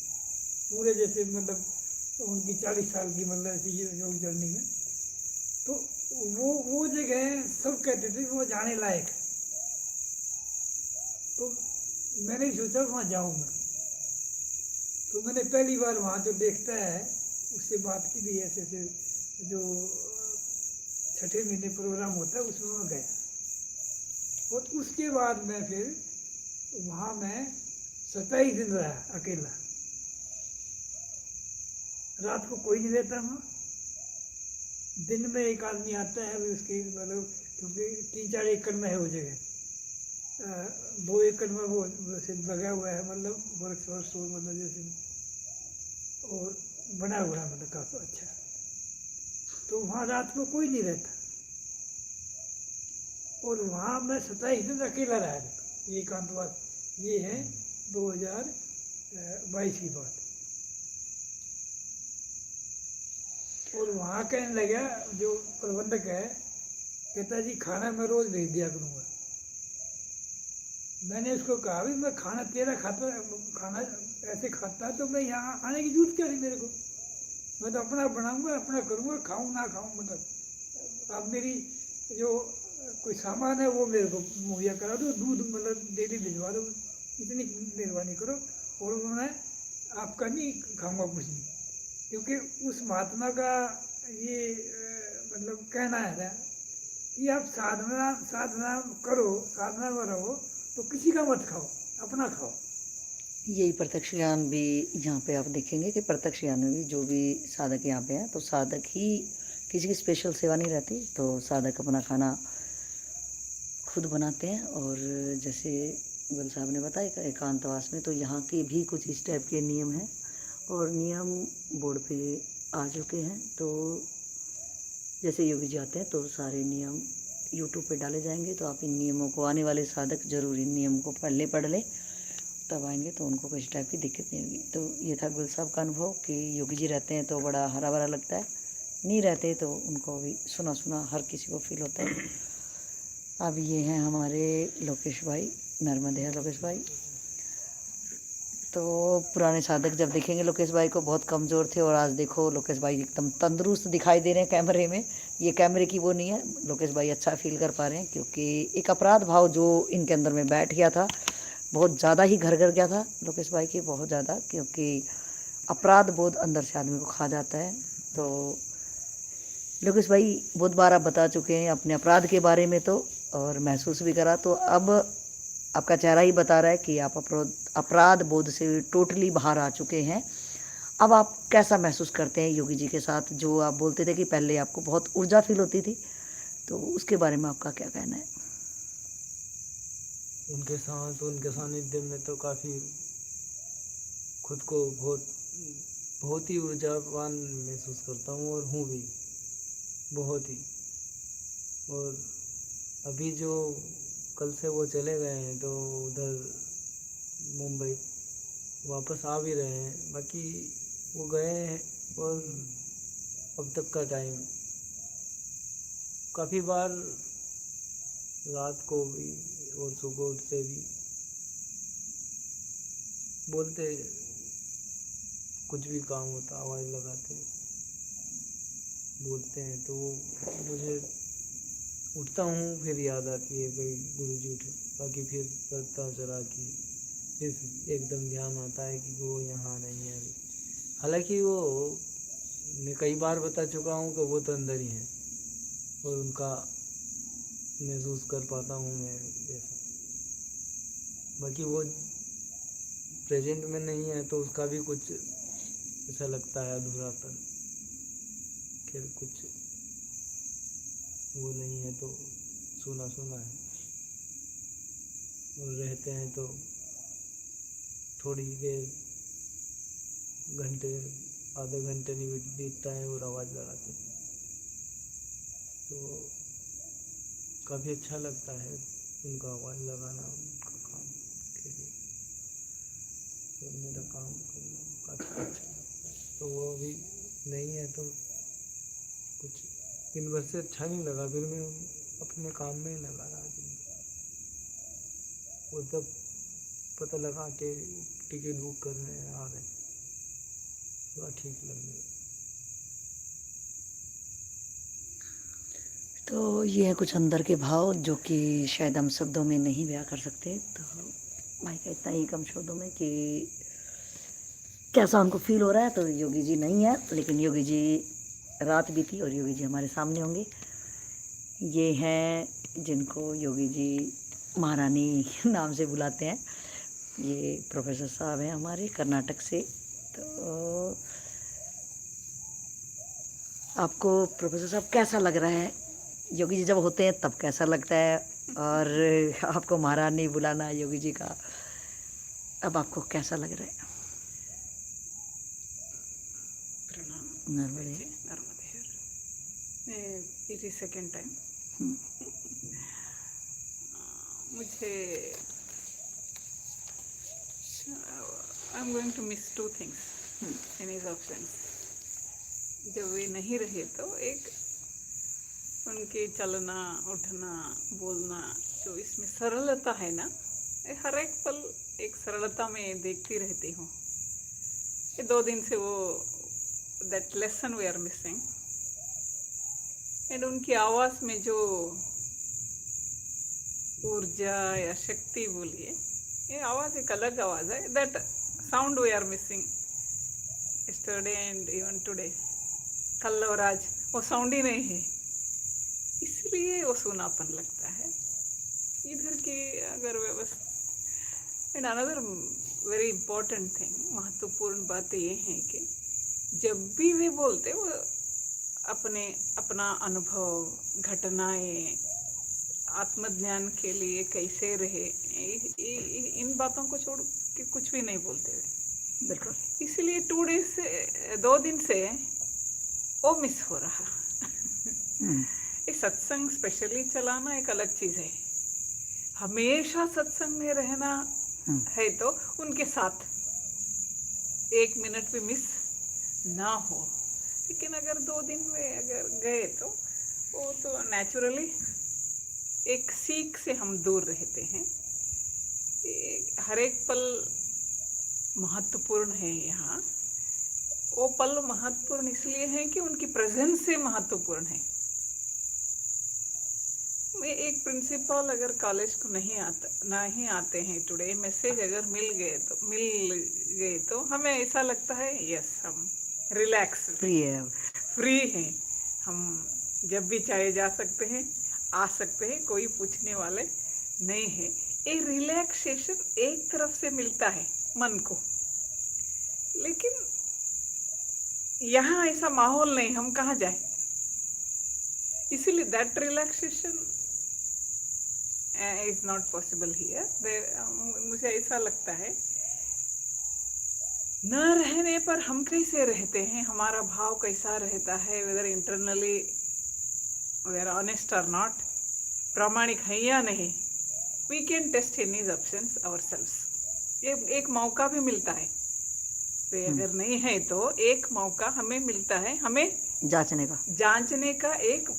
पूरे जैसे मतलब उनकी 40 साल की मतलब ऐसी योग जर्नी में। तो वो जगह सब कहते थे कि वो जाने लायक है। तो मैंने सोचा वहाँ जाऊँ मैं। तो मैंने पहली बार वहाँ जो देखता है उससे बात की भी, ऐसे ऐसे जो 6ठे महीने प्रोग्राम होता है उसमें मैं गया। और उसके बाद मैं फिर वहाँ मैं 27 दिन रहा अकेला, रात को कोई नहीं रहता वहाँ, दिन में एक आदमी आता है, उसके मतलब क्योंकि 3-4 एकड़ में है वो जगह, 2 एकड़ में वो वैसे लगा हुआ है, मतलब वर्क मतलब जैसे, और बना हुआ है मतलब काफ़ी अच्छा। तो वहाँ रात को कोई नहीं रहता, और वहाँ मैं 27 दिन अकेला रहा था, एकांतवास। ये है 2022 की बात। और वहाँ कहने लगा जो प्रबंधक है, कहता जी खाना मैं रोज भेज दिया करूँगा। मैंने उसको कहा भी मैं खाना तेरा खाता, खाना ऐसे खाता तो मैं यहाँ आने की जरूरत क्या रही मेरे को, मैं तो अपना बनाऊंगा, अपना करूँगा, खाऊँ ना खाऊँ, मतलब अब मेरी जो कोई सामान है वो मेरे को मुहैया करा दो, दूध मतलब डेली भिजवा दो, इतनी मेहरबानी करो। और मैं आपका नहीं खाऊंगा कुछ नहीं, क्योंकि उस महात्मा का ये मतलब कहना है कि आप साधना साधना करो, साधना में रहो, तो किसी का मत खाओ, अपना खाओ। यही प्रत्यक्ष ज्ञान भी यहाँ पे आप देखेंगे कि प्रत्यक्ष ज्ञान में भी जो भी साधक यहाँ पे हैं, तो साधक ही, किसी की स्पेशल सेवा नहीं रहती, तो साधक अपना खाना खुद बनाते हैं। और जैसे गुल साहब ने बताया एकांतवास में, तो यहाँ के भी कुछ इस टाइप के नियम हैं, और नियम बोर्ड पे आ चुके हैं। तो जैसे योगी जी आते हैं तो सारे नियम यूट्यूब पे डाले जाएंगे, तो आप इन नियमों को, आने वाले साधक जरूर इन नियम को पहले पढ़ लें, तब आएंगे तो उनको कुछ टाइप की दिक्कत नहीं होगी। तो ये था गुल साहब का अनुभव कि योगी जी रहते हैं तो बड़ा हरा भरा लगता है, नहीं रहते तो उनको भी सुना सुना हर किसी को फील होता है। अब ये हैं हमारे लोकेश भाई, नर्मदे है लोकेश भाई। तो पुराने साधक जब देखेंगे लोकेश भाई को बहुत कमज़ोर थे, और आज देखो लोकेश भाई एकदम तंदुरुस्त दिखाई दे रहे हैं कैमरे में। ये कैमरे की वो नहीं है, लोकेश भाई अच्छा फील कर पा रहे हैं, क्योंकि एक अपराध भाव जो इनके अंदर में बैठ गया था, बहुत ज़्यादा ही घर गया था लोकेश भाई की, बहुत ज़्यादा, क्योंकि अपराध बोध अंदर से आदमी को खा जाता है। तो लोकेश भाई बहुत बार आप बता चुके हैं अपने अपराध के बारे में तो, और महसूस भी करा, तो अब आपका चेहरा ही बता रहा है कि आप अपराध बोध से टोटली बाहर आ चुके हैं। अब आप कैसा महसूस करते हैं योगी जी के साथ? जो आप बोलते थे कि पहले आपको बहुत ऊर्जा फील होती थी, तो उसके बारे में आपका क्या कहना है? उनके साथ, उनके सानिध्य में तो काफ़ी खुद को बहुत बहुत ही ऊर्जावान महसूस करता हूँ, और हूँ भी बहुत ही। और अभी जो कल से वो चले गए हैं तो उधर मुंबई वापस आ भी रहे हैं, बाकी वो गए हैं। और अब तक का टाइम काफ़ी बार रात को भी और सुबह उठते भी बोलते, कुछ भी काम होता आवाज़ लगाते बोलते हैं, तो मुझे उठता हूँ फिर याद आती है भाई गुरुजी उठे, बाकी फिर पता चला कि फिर एकदम ध्यान आता है कि वो यहाँ नहीं है अभी। हालांकि वो मैं कई बार बता चुका हूँ कि वो तो अंदर ही है, और उनका महसूस कर पाता हूँ मैं वैसा। बाकी वो प्रेजेंट में नहीं है तो उसका भी कुछ ऐसा लगता है अधूरापन, कि कुछ वो नहीं है तो सुना सुना है। और रहते हैं तो थोड़ी देर, घंटे आधे घंटे नहीं बीतता है और आवाज़ लगाते, तो काफ़ी अच्छा लगता है उनका आवाज़ लगाना, उनका काम के लिए, और मेरा काम करना काफ़ी अच्छा लगता है। तो वो अभी नहीं है तो कुछ दिन भर से अच्छा नहीं लगा, फिर मैं अपने काम में ही लगा रहा दिन भर। और जब पता लगा कि टिकट बुक कर रहे हैं, आ रहे, थोड़ा ठीक लगने लगा। तो ये है कुछ अंदर के भाव जो कि शायद हम शब्दों में नहीं बयां कर सकते। तो भाई का इतना ही कम शब्दों में कि कैसा उनको फील हो रहा है। तो योगी जी नहीं है, लेकिन योगी जी रात बीती और योगी जी हमारे सामने होंगे। ये हैं जिनको योगी जी महारानी नाम से बुलाते हैं। ये प्रोफेसर साहब हैं हमारे कर्नाटक से। तो आपको प्रोफेसर साहब कैसा लग रहा है? योगी जी जब होते हैं तब कैसा लगता है, और आपको महारानी बुलाना योगी जी का, अब आपको कैसा लग रहा है? प्रणाम। नर्मदे। मैं इट इज सेकेंड टाइम। मुझे I am going to miss two things in his absence. जब वे नहीं रहे तो एक उनके चलना उठना बोलना, जो इसमें सरलता है ना, हर एक पल एक सरलता में देखती रहती हूँ। ये 2 दिन से वो that lesson we are missing. And उनकी आवाज़ में जो ऊर्जा या शक्ति बोलिए, ये आवाज़ एक अलग आवाज़ है। That sound we are missing yesterday and even today. कल और आज वो साउंड ही नहीं है, इसलिए वो सुनापन लगता है इधर की अगर व्यवस्था। And another very important thing, महत्वपूर्ण बात ये है कि जब भी वे बोलते वो अपना अनुभव, घटनाएं, आत्मज्ञान के लिए कैसे रहे, इन बातों को छोड़ के कुछ भी नहीं बोलते वे। बिल्कुल। इसलिए 2 दिन से वो मिस हो रहा। ये सत्संग स्पेशली चलाना एक अलग चीज़ है। हमेशा सत्संग में रहना है तो उनके साथ 1 मिनट भी मिस ना हो। लेकिन अगर 2 दिन में अगर गए तो वो तो नेचुरली एक सीख से हम दूर रहते हैं। हर एक पल महत्वपूर्ण है यहाँ। वो पल महत्वपूर्ण इसलिए है कि उनकी प्रेजेंस से महत्वपूर्ण है। मैं एक प्रिंसिपल अगर कॉलेज को नहीं आते हैं टुडे, मैसेज अगर मिल गए तो हमें ऐसा लगता है यस हम रिलैक्स फ्री है। फ्री हैं। हम जब भी चाहे जा सकते हैं, आ सकते हैं, कोई पूछने वाले नहीं है। ये रिलैक्सेशन एक तरफ से मिलता है मन को, लेकिन यहाँ ऐसा माहौल नहीं, हम कहाँ जाए। इसीलिए that relaxation is not possible here. मुझे ऐसा लगता है न रहने पर हम कैसे रहते हैं, हमारा भाव कैसा रहता है, whether internally we are honest और नॉट, प्रामाणिक है या नहीं, we can test in his absence ourselves. ये एक मौका भी मिलता है, वे अगर नहीं है तो एक मौका हमें मिलता है, हमें जांचने का एक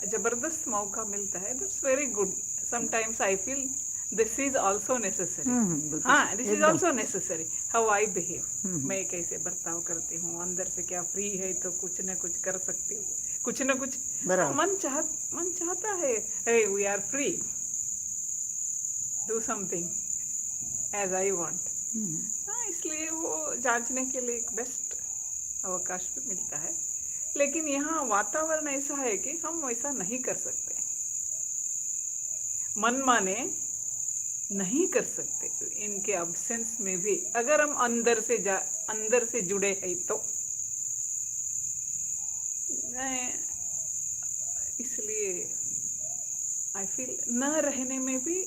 जबरदस्त मौका मिलता है। That's very good. Sometimes I feel this is also necessary. हाँ, this is also necessary. How I behave, मैं कैसे बर्ताव करती हूँ, अंदर से क्या फ्री है तो कुछ न कुछ कर सकती हूँ, कुछ न कुछ मन चाहता है, hey, we are free, do something as I want। हाँ, इसलिए वो जांचने के लिए एक बेस्ट अवकाश भी मिलता है। लेकिन यहाँ वातावरण ऐसा है कि हम वैसा नहीं कर सकते, मन माने नहीं कर सकते इनके अब्सेंस में भी, अगर हम अंदर से जुड़े हैं तो। इसलिए आई फील न रहने में भी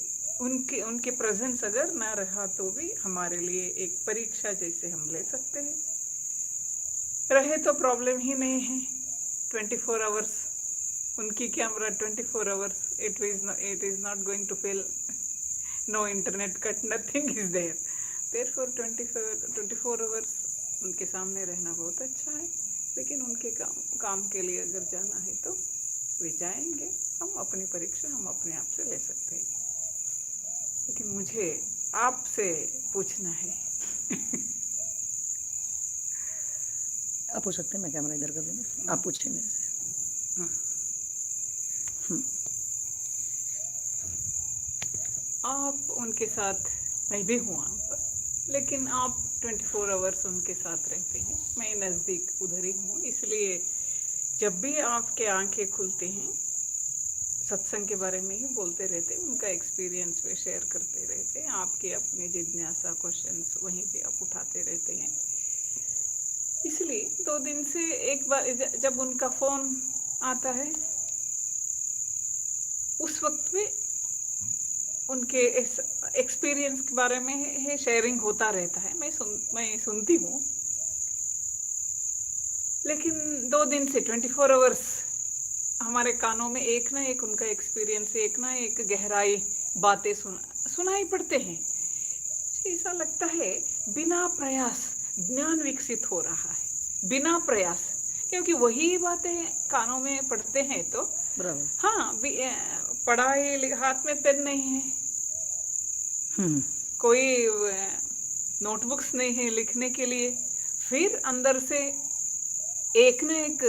उनके प्रेजेंस अगर न रहा तो भी हमारे लिए एक परीक्षा जैसे हम ले सकते हैं। रहे तो प्रॉब्लम ही नहीं है। 24 आवर्स उनकी camera 24 hours, it is not going to fail, no internet cut, nothing is there, therefore 24 hours उनके सामने रहना बहुत अच्छा है। लेकिन उनके काम के लिए अगर जाना है तो वे जाएंगे, हम अपनी परीक्षा हम अपने आप से ले सकते हैं। लेकिन मुझे आपसे पूछना है आप पूछ सकते हैं, मैं कैमरा इधर कर दूँगी, आप पूछिए मेरे से। आप उनके साथ, मैं भी हूँ आप, लेकिन आप 24 आवर्स उनके साथ रहते हैं, मैं नज़दीक उधर ही हूँ। इसलिए जब भी आपके आंखें खुलते हैं, सत्संग के बारे में ही बोलते रहते हैं, उनका एक्सपीरियंस वे शेयर करते रहते हैं, आपके अपने जिज्ञासा क्वेश्चंस वहीं पे आप उठाते रहते हैं। इसलिए 2 दिन से एक बार जब उनका फ़ोन आता है, उस वक्त में उनके एक्सपीरियंस के बारे में है शेयरिंग होता रहता है, मैं सुनती हूँ। लेकिन 2 दिन से 24 आवर्स हमारे कानों में एक ना एक उनका एक्सपीरियंस, एक ना एक गहराई बातें सुनाई पड़ते हैं। ऐसा लगता है बिना प्रयास ज्ञान विकसित हो रहा है, बिना प्रयास, क्योंकि वही बातें कानों में पढ़ते हैं तो बराबर। हाँ, पढ़ाई, हाथ में पेन नहीं है, कोई नोटबुक्स नहीं है लिखने के लिए, फिर अंदर से एक न एक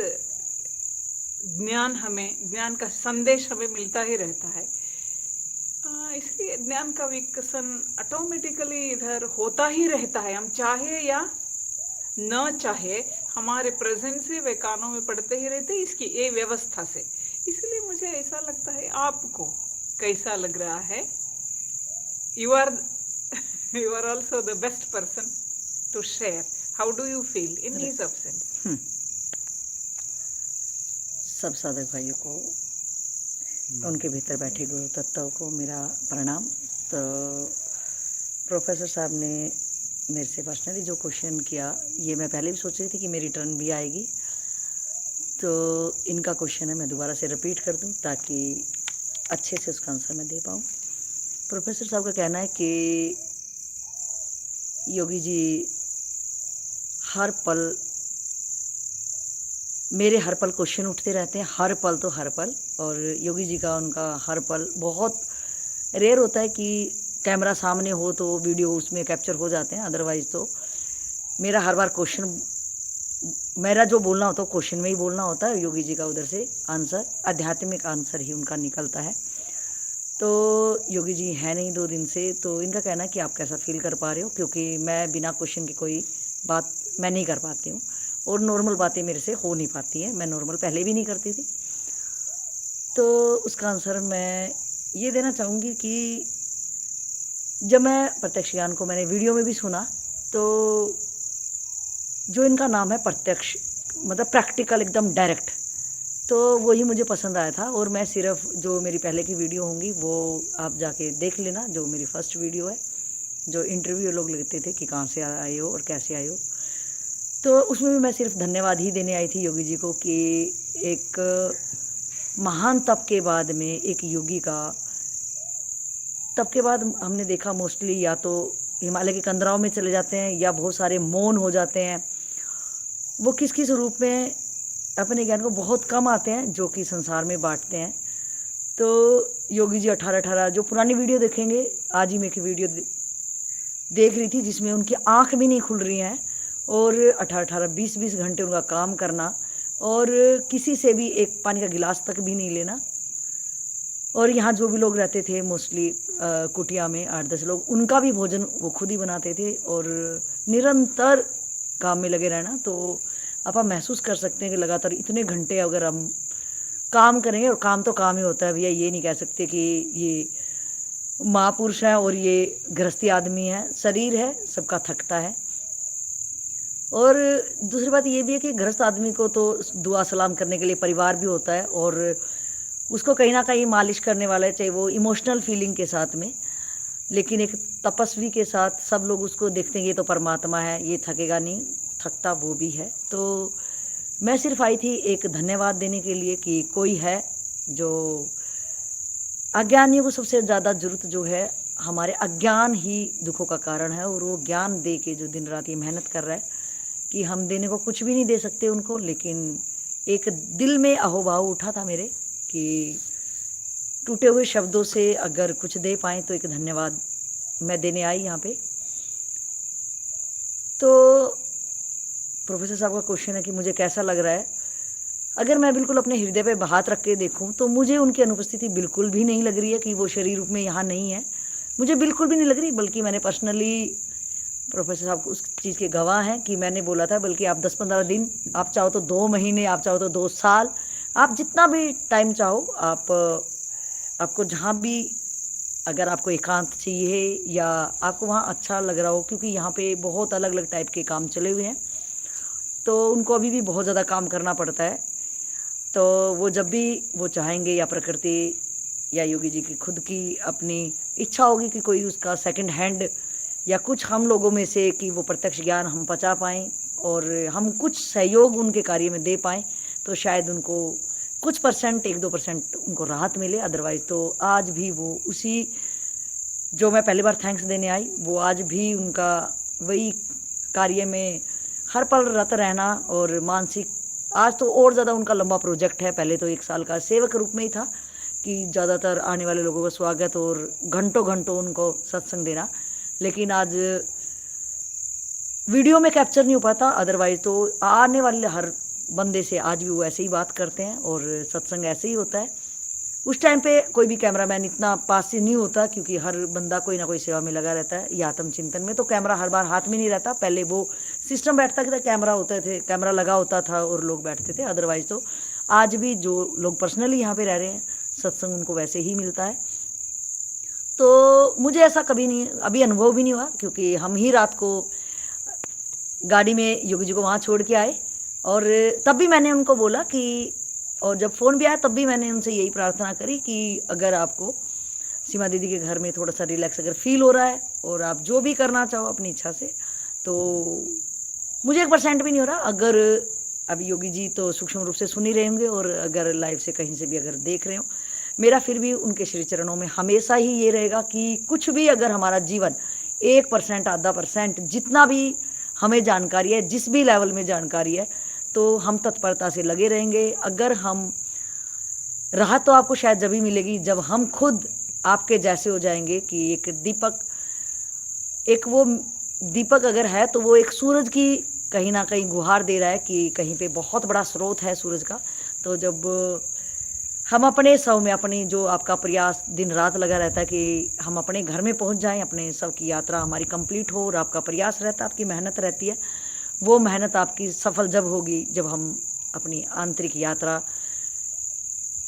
ज्ञान का संदेश हमें मिलता ही रहता है। इसलिए ज्ञान का विकसन ऑटोमेटिकली इधर होता ही रहता है, हम चाहे या न चाहे, हमारे प्रेजेंस से वे कानों में पड़ते ही रहते हैं, इसकी ये व्यवस्था से। इसलिए मुझे ऐसा लगता है, आपको कैसा लग रहा है? You are also the best person to share. How do you feel in his absence? सब साधक भाइयों को, उनके भीतर बैठे गुरु तत्व को मेरा प्रणाम। तो प्रोफेसर साहब ने मेरे से पर्सनली जो क्वेश्चन किया, ये मैं पहले भी सोच रही थी कि मेरी टर्न भी आएगी, तो इनका क्वेश्चन है मैं दोबारा से रिपीट कर दूं ताकि अच्छे से उसका आंसर मैं दे पाऊँ। प्रोफेसर साहब का कहना है कि योगी जी हर पल, मेरे हर पल क्वेश्चन उठते रहते हैं, हर पल तो हर पल, और योगी जी का उनका हर पल बहुत रेयर होता है कि कैमरा सामने हो तो वीडियो उसमें कैप्चर हो जाते हैं, अदरवाइज़ तो मेरा हर बार क्वेश्चन, मेरा जो बोलना होता है क्वेश्चन में ही बोलना होता है, योगी जी का उधर से आंसर, आध्यात्मिक आंसर ही उनका निकलता है। तो योगी जी है नहीं 2 दिन से, तो इनका कहना है कि आप कैसा फील कर पा रहे हो, क्योंकि मैं बिना क्वेश्चन की कोई बात मैं नहीं कर पाती हूँ। और नॉर्मल बातें मेरे से हो नहीं पाती हैं, मैं नॉर्मल पहले भी नहीं करती थी। तो उसका आंसर मैं ये देना चाहूँगी कि जब मैं प्रत्यक्ष ज्ञान को मैंने वीडियो में भी सुना, तो जो इनका नाम है प्रत्यक्ष, मतलब प्रैक्टिकल, एकदम डायरेक्ट, तो वही मुझे पसंद आया था। और मैं सिर्फ जो मेरी पहले की वीडियो होंगी वो आप जाके देख लेना, जो मेरी फर्स्ट वीडियो है, जो इंटरव्यू लोग लेते थे कि कहाँ से आए हो और कैसे आए हो, तो उसमें भी मैं सिर्फ धन्यवाद ही देने आई थी योगी जी को कि एक महान तप के बाद में एक योगी का, तप के बाद हमने देखा मोस्टली या तो हिमालय के कंदराओं में चले जाते हैं या बहुत सारे मौन हो जाते हैं, वो किस किस रूप में अपने ज्ञान को बहुत कम आते हैं जो कि संसार में बांटते हैं। तो योगी जी 18 जो पुरानी वीडियो देखेंगे, आज ही मैं एक वीडियो देख रही थी जिसमें उनकी आंख भी नहीं खुल रही हैं और 18 20 घंटे उनका काम करना और किसी से भी एक पानी का गिलास तक भी नहीं लेना। और यहाँ जो भी लोग रहते थे मोस्टली कुटिया में 8-10 लोग, उनका भी भोजन वो खुद ही बनाते थे और निरंतर काम में लगे रहना। तो आप महसूस कर सकते हैं कि लगातार इतने घंटे अगर हम काम करेंगे, और काम तो काम ही होता है भैया, ये नहीं कह सकते कि ये महापुरुष है और ये गृहस्थी आदमी है, शरीर है, सबका थकता है। और दूसरी बात ये भी है कि गृहस्थ आदमी को तो दुआ सलाम करने के लिए परिवार भी होता है और उसको कहीं ना कहीं मालिश करने वाला है, चाहे वो इमोशनल फीलिंग के साथ में, लेकिन एक तपस्वी के साथ सब लोग उसको देखते हैं ये तो परमात्मा है, ये थकेगा नहीं, थकता वो भी है। तो मैं सिर्फ आई थी एक धन्यवाद देने के लिए कि कोई है जो अज्ञानियों को सबसे ज़्यादा जरूरत जो है, हमारे अज्ञान ही दुखों का कारण है, और वो ज्ञान दे के जो दिन रात ये मेहनत कर रहा है कि हम देने को कुछ भी नहीं दे सकते उनको, लेकिन एक दिल में अहोभाव उठा था मेरे कि टूटे हुए शब्दों से अगर कुछ दे पाएँ तो एक धन्यवाद मैं देने आई यहाँ पे। तो प्रोफेसर साहब का क्वेश्चन है कि मुझे कैसा लग रहा है। अगर मैं बिल्कुल अपने हृदय पे हाथ रख के देखूं तो मुझे उनकी अनुपस्थिति बिल्कुल भी नहीं लग रही है कि वो शरीर रूप में यहाँ नहीं है, मुझे बिल्कुल भी नहीं लग रही। बल्कि मैंने पर्सनली, प्रोफेसर साहब उस चीज़ के गवाह हैं कि मैंने बोला था बल्कि आप 10-15 दिन, आप चाहो तो 2 महीने, आप चाहो तो 2 साल, आप जितना भी टाइम चाहो, आपको जहाँ भी, अगर आपको एकांत चाहिए या आपको वहाँ अच्छा लग रहा हो, क्योंकि यहाँ पे बहुत अलग अलग टाइप के काम चले हुए हैं, तो उनको अभी भी बहुत ज़्यादा काम करना पड़ता है। तो वो जब भी वो चाहेंगे, या प्रकृति या योगी जी की खुद की अपनी इच्छा होगी कि कोई उसका सेकंड हैंड या कुछ हम लोगों में से कि वो प्रत्यक्ष ज्ञान हम पचा पाएँ और हम कुछ सहयोग उनके कार्य में दे पाएँ, तो शायद उनको कुछ परसेंट, 1-2% उनको राहत मिले। अदरवाइज़ तो आज भी वो उसी, जो मैं पहली बार थैंक्स देने आई, वो आज भी उनका वही कार्य में हर पल रत रहना और मानसिक, आज तो और ज़्यादा उनका लंबा प्रोजेक्ट है। पहले तो 1 साल का सेवक रूप में ही था कि ज़्यादातर आने वाले लोगों का स्वागत और घंटों घंटों उनको सत्संग देना, लेकिन आज वीडियो में कैप्चर नहीं हो पाता। अदरवाइज़ तो आने वाले हर बंदे से आज भी वो ऐसे ही बात करते हैं और सत्संग ऐसे ही होता है। उस टाइम पे कोई भी कैमरामैन इतना पास से नहीं होता, क्योंकि हर बंदा कोई ना कोई सेवा में लगा रहता है या आत्मचिंतन में, तो कैमरा हर बार हाथ में नहीं रहता। पहले वो सिस्टम बैठता था, कैमरा होते थे, कैमरा लगा होता था और लोग बैठते थे। अदरवाइज़ तो आज भी जो लोग पर्सनली यहाँ पे रह रहे हैं, सत्संग उनको वैसे ही मिलता है। तो मुझे ऐसा कभी नहीं, अभी अनुभव भी नहीं हुआ, क्योंकि हम ही रात को गाड़ी में योगी जी को वहाँ छोड़ के आए, और तब भी मैंने उनको बोला कि, और जब फ़ोन भी आया तब भी मैंने उनसे यही प्रार्थना करी कि अगर आपको सीमा दीदी के घर में थोड़ा सा रिलैक्स अगर फील हो रहा है और आप जो भी करना चाहो अपनी इच्छा से, तो मुझे 1% भी नहीं हो रहा। अगर अभी योगी जी तो सूक्ष्म रूप से सुन ही रहे होंगे, और अगर लाइव से कहीं से भी अगर देख रहे हो, मेरा फिर भी उनके श्री चरणों में हमेशा ही ये रहेगा कि कुछ भी अगर हमारा जीवन 1%, आधा % जितना भी हमें जानकारी है, जिस भी लेवल में जानकारी है, तो हम तत्परता से लगे रहेंगे। अगर हम, राहत तो आपको शायद जब ही मिलेगी जब हम खुद आपके जैसे हो जाएंगे कि एक दीपक, एक वो दीपक अगर है तो वो एक सूरज की कहीं ना कहीं गुहार दे रहा है कि कहीं पे बहुत बड़ा स्रोत है सूरज का। तो जब हम अपने सब में, अपनी जो आपका प्रयास दिन रात लगा रहता है कि हम अपने घर में पहुंच जाएं, अपने सब की यात्रा हमारी कंप्लीट हो, और आपका प्रयास रहता है, आपकी मेहनत रहती है, वो मेहनत आपकी सफल जब होगी जब हम अपनी आंतरिक यात्रा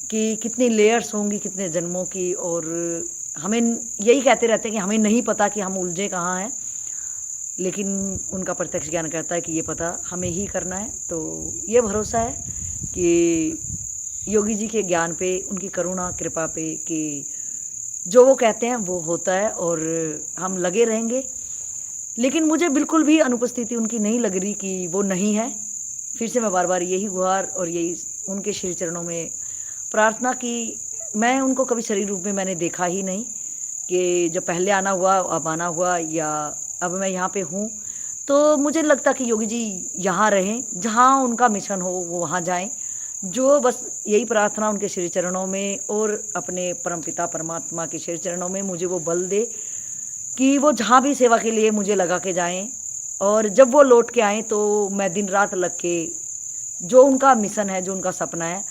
की कितनी लेयर्स होंगी, कितने जन्मों की, और हमें यही कहते रहते हैं कि हमें नहीं पता कि हम उलझे कहाँ हैं, लेकिन उनका प्रत्यक्ष ज्ञान कहता है कि ये पता हमें ही करना है। तो ये भरोसा है कि योगी जी के ज्ञान पे, उनकी करुणा कृपा पे, कि जो वो कहते हैं वो होता है और हम लगे रहेंगे। लेकिन मुझे बिल्कुल भी अनुपस्थिति उनकी नहीं लग रही कि वो नहीं है। फिर से मैं बार बार यही गुहार और यही उनके श्री चरणों में प्रार्थना की। मैं उनको कभी शरीर रूप में मैंने देखा ही नहीं कि जब पहले आना हुआ, अब आना हुआ, या अब मैं यहाँ पे हूँ, तो मुझे लगता कि योगी जी यहाँ रहें, जहाँ उनका मिशन हो वो वहाँ जाएं। जो बस यही प्रार्थना उनके श्री चरणों में और अपने परमपिता परमात्मा के श्री चरणों में मुझे वो बल दे कि वो जहाँ भी सेवा के लिए मुझे लगा के जाएं, और जब वो लौट के आएँ तो मैं दिन रात लग के जो उनका मिशन है, जो उनका सपना है,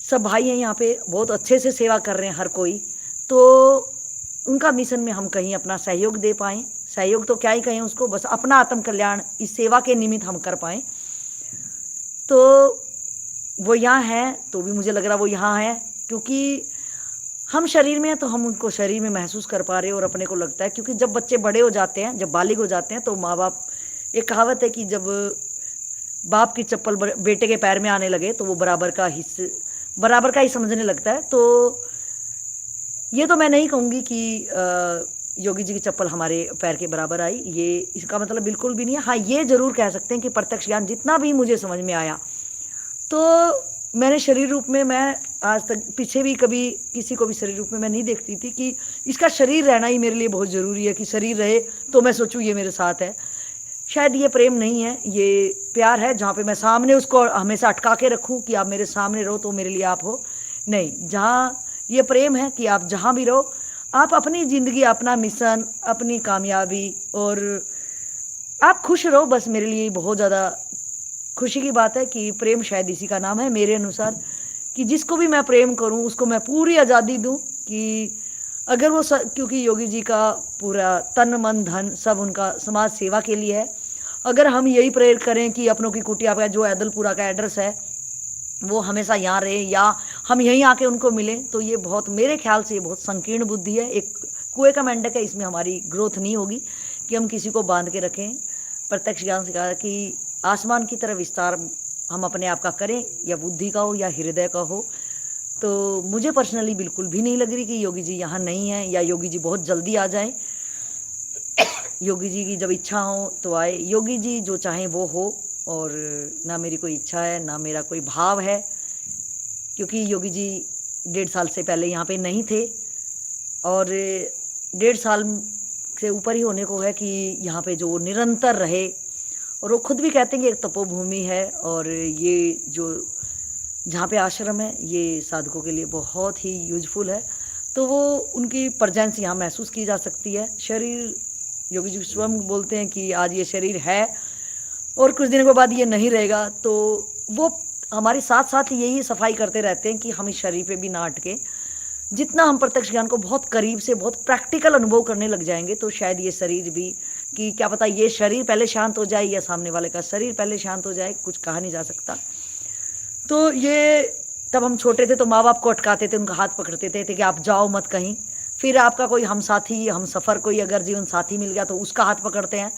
सब भाई हैं यहाँ पे बहुत अच्छे से सेवा कर रहे हैं हर कोई, तो उनका मिशन में हम कहीं अपना सहयोग दे पाएँ। सहयोग तो क्या ही कहें उसको, बस अपना आत्म कल्याण इस सेवा के निमित्त हम कर पाएँ। तो वो यहाँ है तो भी मुझे लग रहा वो यहाँ है, क्योंकि हम शरीर में हैं तो हम उनको शरीर में महसूस कर पा रहे हैं, और अपने को लगता है क्योंकि जब बच्चे बड़े हो जाते हैं, जब बालिग हो जाते हैं, तो माँ बाप, एक कहावत है कि जब बाप की चप्पल बेटे के पैर में आने लगे तो वो बराबर का ही समझने लगता है। तो ये तो मैं नहीं कहूँगी कि योगी जी की चप्पल हमारे पैर के बराबर आई, ये इसका मतलब बिल्कुल भी नहीं है। हाँ, ये ज़रूर कह सकते हैं कि प्रत्यक्ष ज्ञान जितना भी मुझे समझ में आया, तो मैंने शरीर रूप में, मैं आज तक पीछे भी कभी किसी को भी शरीर रूप में मैं नहीं देखती थी कि इसका शरीर रहना ही मेरे लिए बहुत ज़रूरी है, कि शरीर रहे तो मैं सोचूं ये मेरे साथ है। शायद ये प्रेम नहीं है, ये प्यार है, जहाँ पे मैं सामने उसको हमेशा अटका के रखूं कि आप मेरे सामने रहो तो मेरे लिए आप हो। नहीं, जहाँ ये प्रेम है कि आप जहाँ भी रहो, आप अपनी ज़िंदगी, अपना मिशन, अपनी कामयाबी, और आप खुश रहो, बस मेरे लिए बहुत ज़्यादा खुशी की बात है कि प्रेम शायद इसी का नाम है मेरे अनुसार, कि जिसको भी मैं प्रेम करूं उसको मैं पूरी आज़ादी दूं, कि अगर वो क्योंकि योगी जी का पूरा तन मन धन सब उनका समाज सेवा के लिए है। अगर हम यही प्रेयर करें कि अपनों की कुटिया पर जो ऐदलपुरा का एड्रेस है वो हमेशा यहाँ रहे, या हम यहीं आके उनको मिलें, तो ये बहुत, मेरे ख्याल से ये बहुत संकीर्ण बुद्धि है, एक कुएं का मेंढक है। इसमें हमारी ग्रोथ नहीं होगी कि हम किसी को बांध के रखें। प्रत्यक्ष ज्ञान से कहा कि आसमान की तरफ विस्तार हम अपने आप का करें, या बुद्धि का हो या हृदय का हो। तो मुझे पर्सनली बिल्कुल भी नहीं लग रही कि योगी जी यहाँ नहीं है, या योगी जी बहुत जल्दी आ जाए। योगी जी की जब इच्छा हो तो आए, योगी जी जो चाहें वो हो, और ना मेरी कोई इच्छा है ना मेरा कोई भाव है, क्योंकि योगी जी 1.5 साल से पहले यहाँ पे नहीं थे, और 1.5 साल से ऊपर ही होने को है कि यहाँ पे जो निरंतर रहे। और वो खुद भी कहते हैं कि एक तपोभूमि है, और ये जो जहाँ पे आश्रम है ये साधकों के लिए बहुत ही यूजफुल है। तो वो उनकी प्रेजेंस यहाँ महसूस की जा सकती है। शरीर, योगी जी स्वयं बोलते हैं कि आज ये शरीर है और कुछ दिनों के बाद ये नहीं रहेगा, तो वो हमारे साथ साथ यही सफाई करते रहते हैं कि हम इस शरीर पे भी ना अटके। जितना हम प्रत्यक्ष ज्ञान को बहुत करीब से, बहुत प्रैक्टिकल अनुभव करने लग जाएंगे, तो शायद ये शरीर भी, कि क्या पता ये शरीर पहले शांत हो जाए या सामने वाले का शरीर पहले शांत हो जाए, कुछ कहा नहीं जा सकता। तो ये तब हम छोटे थे तो माँ बाप को अटकाते थे, उनका हाथ पकड़ते थे कि आप जाओ मत कहीं। फिर आपका कोई हम साथी, हम सफ़र, कोई अगर जीवन साथी मिल गया तो उसका हाथ पकड़ते हैं।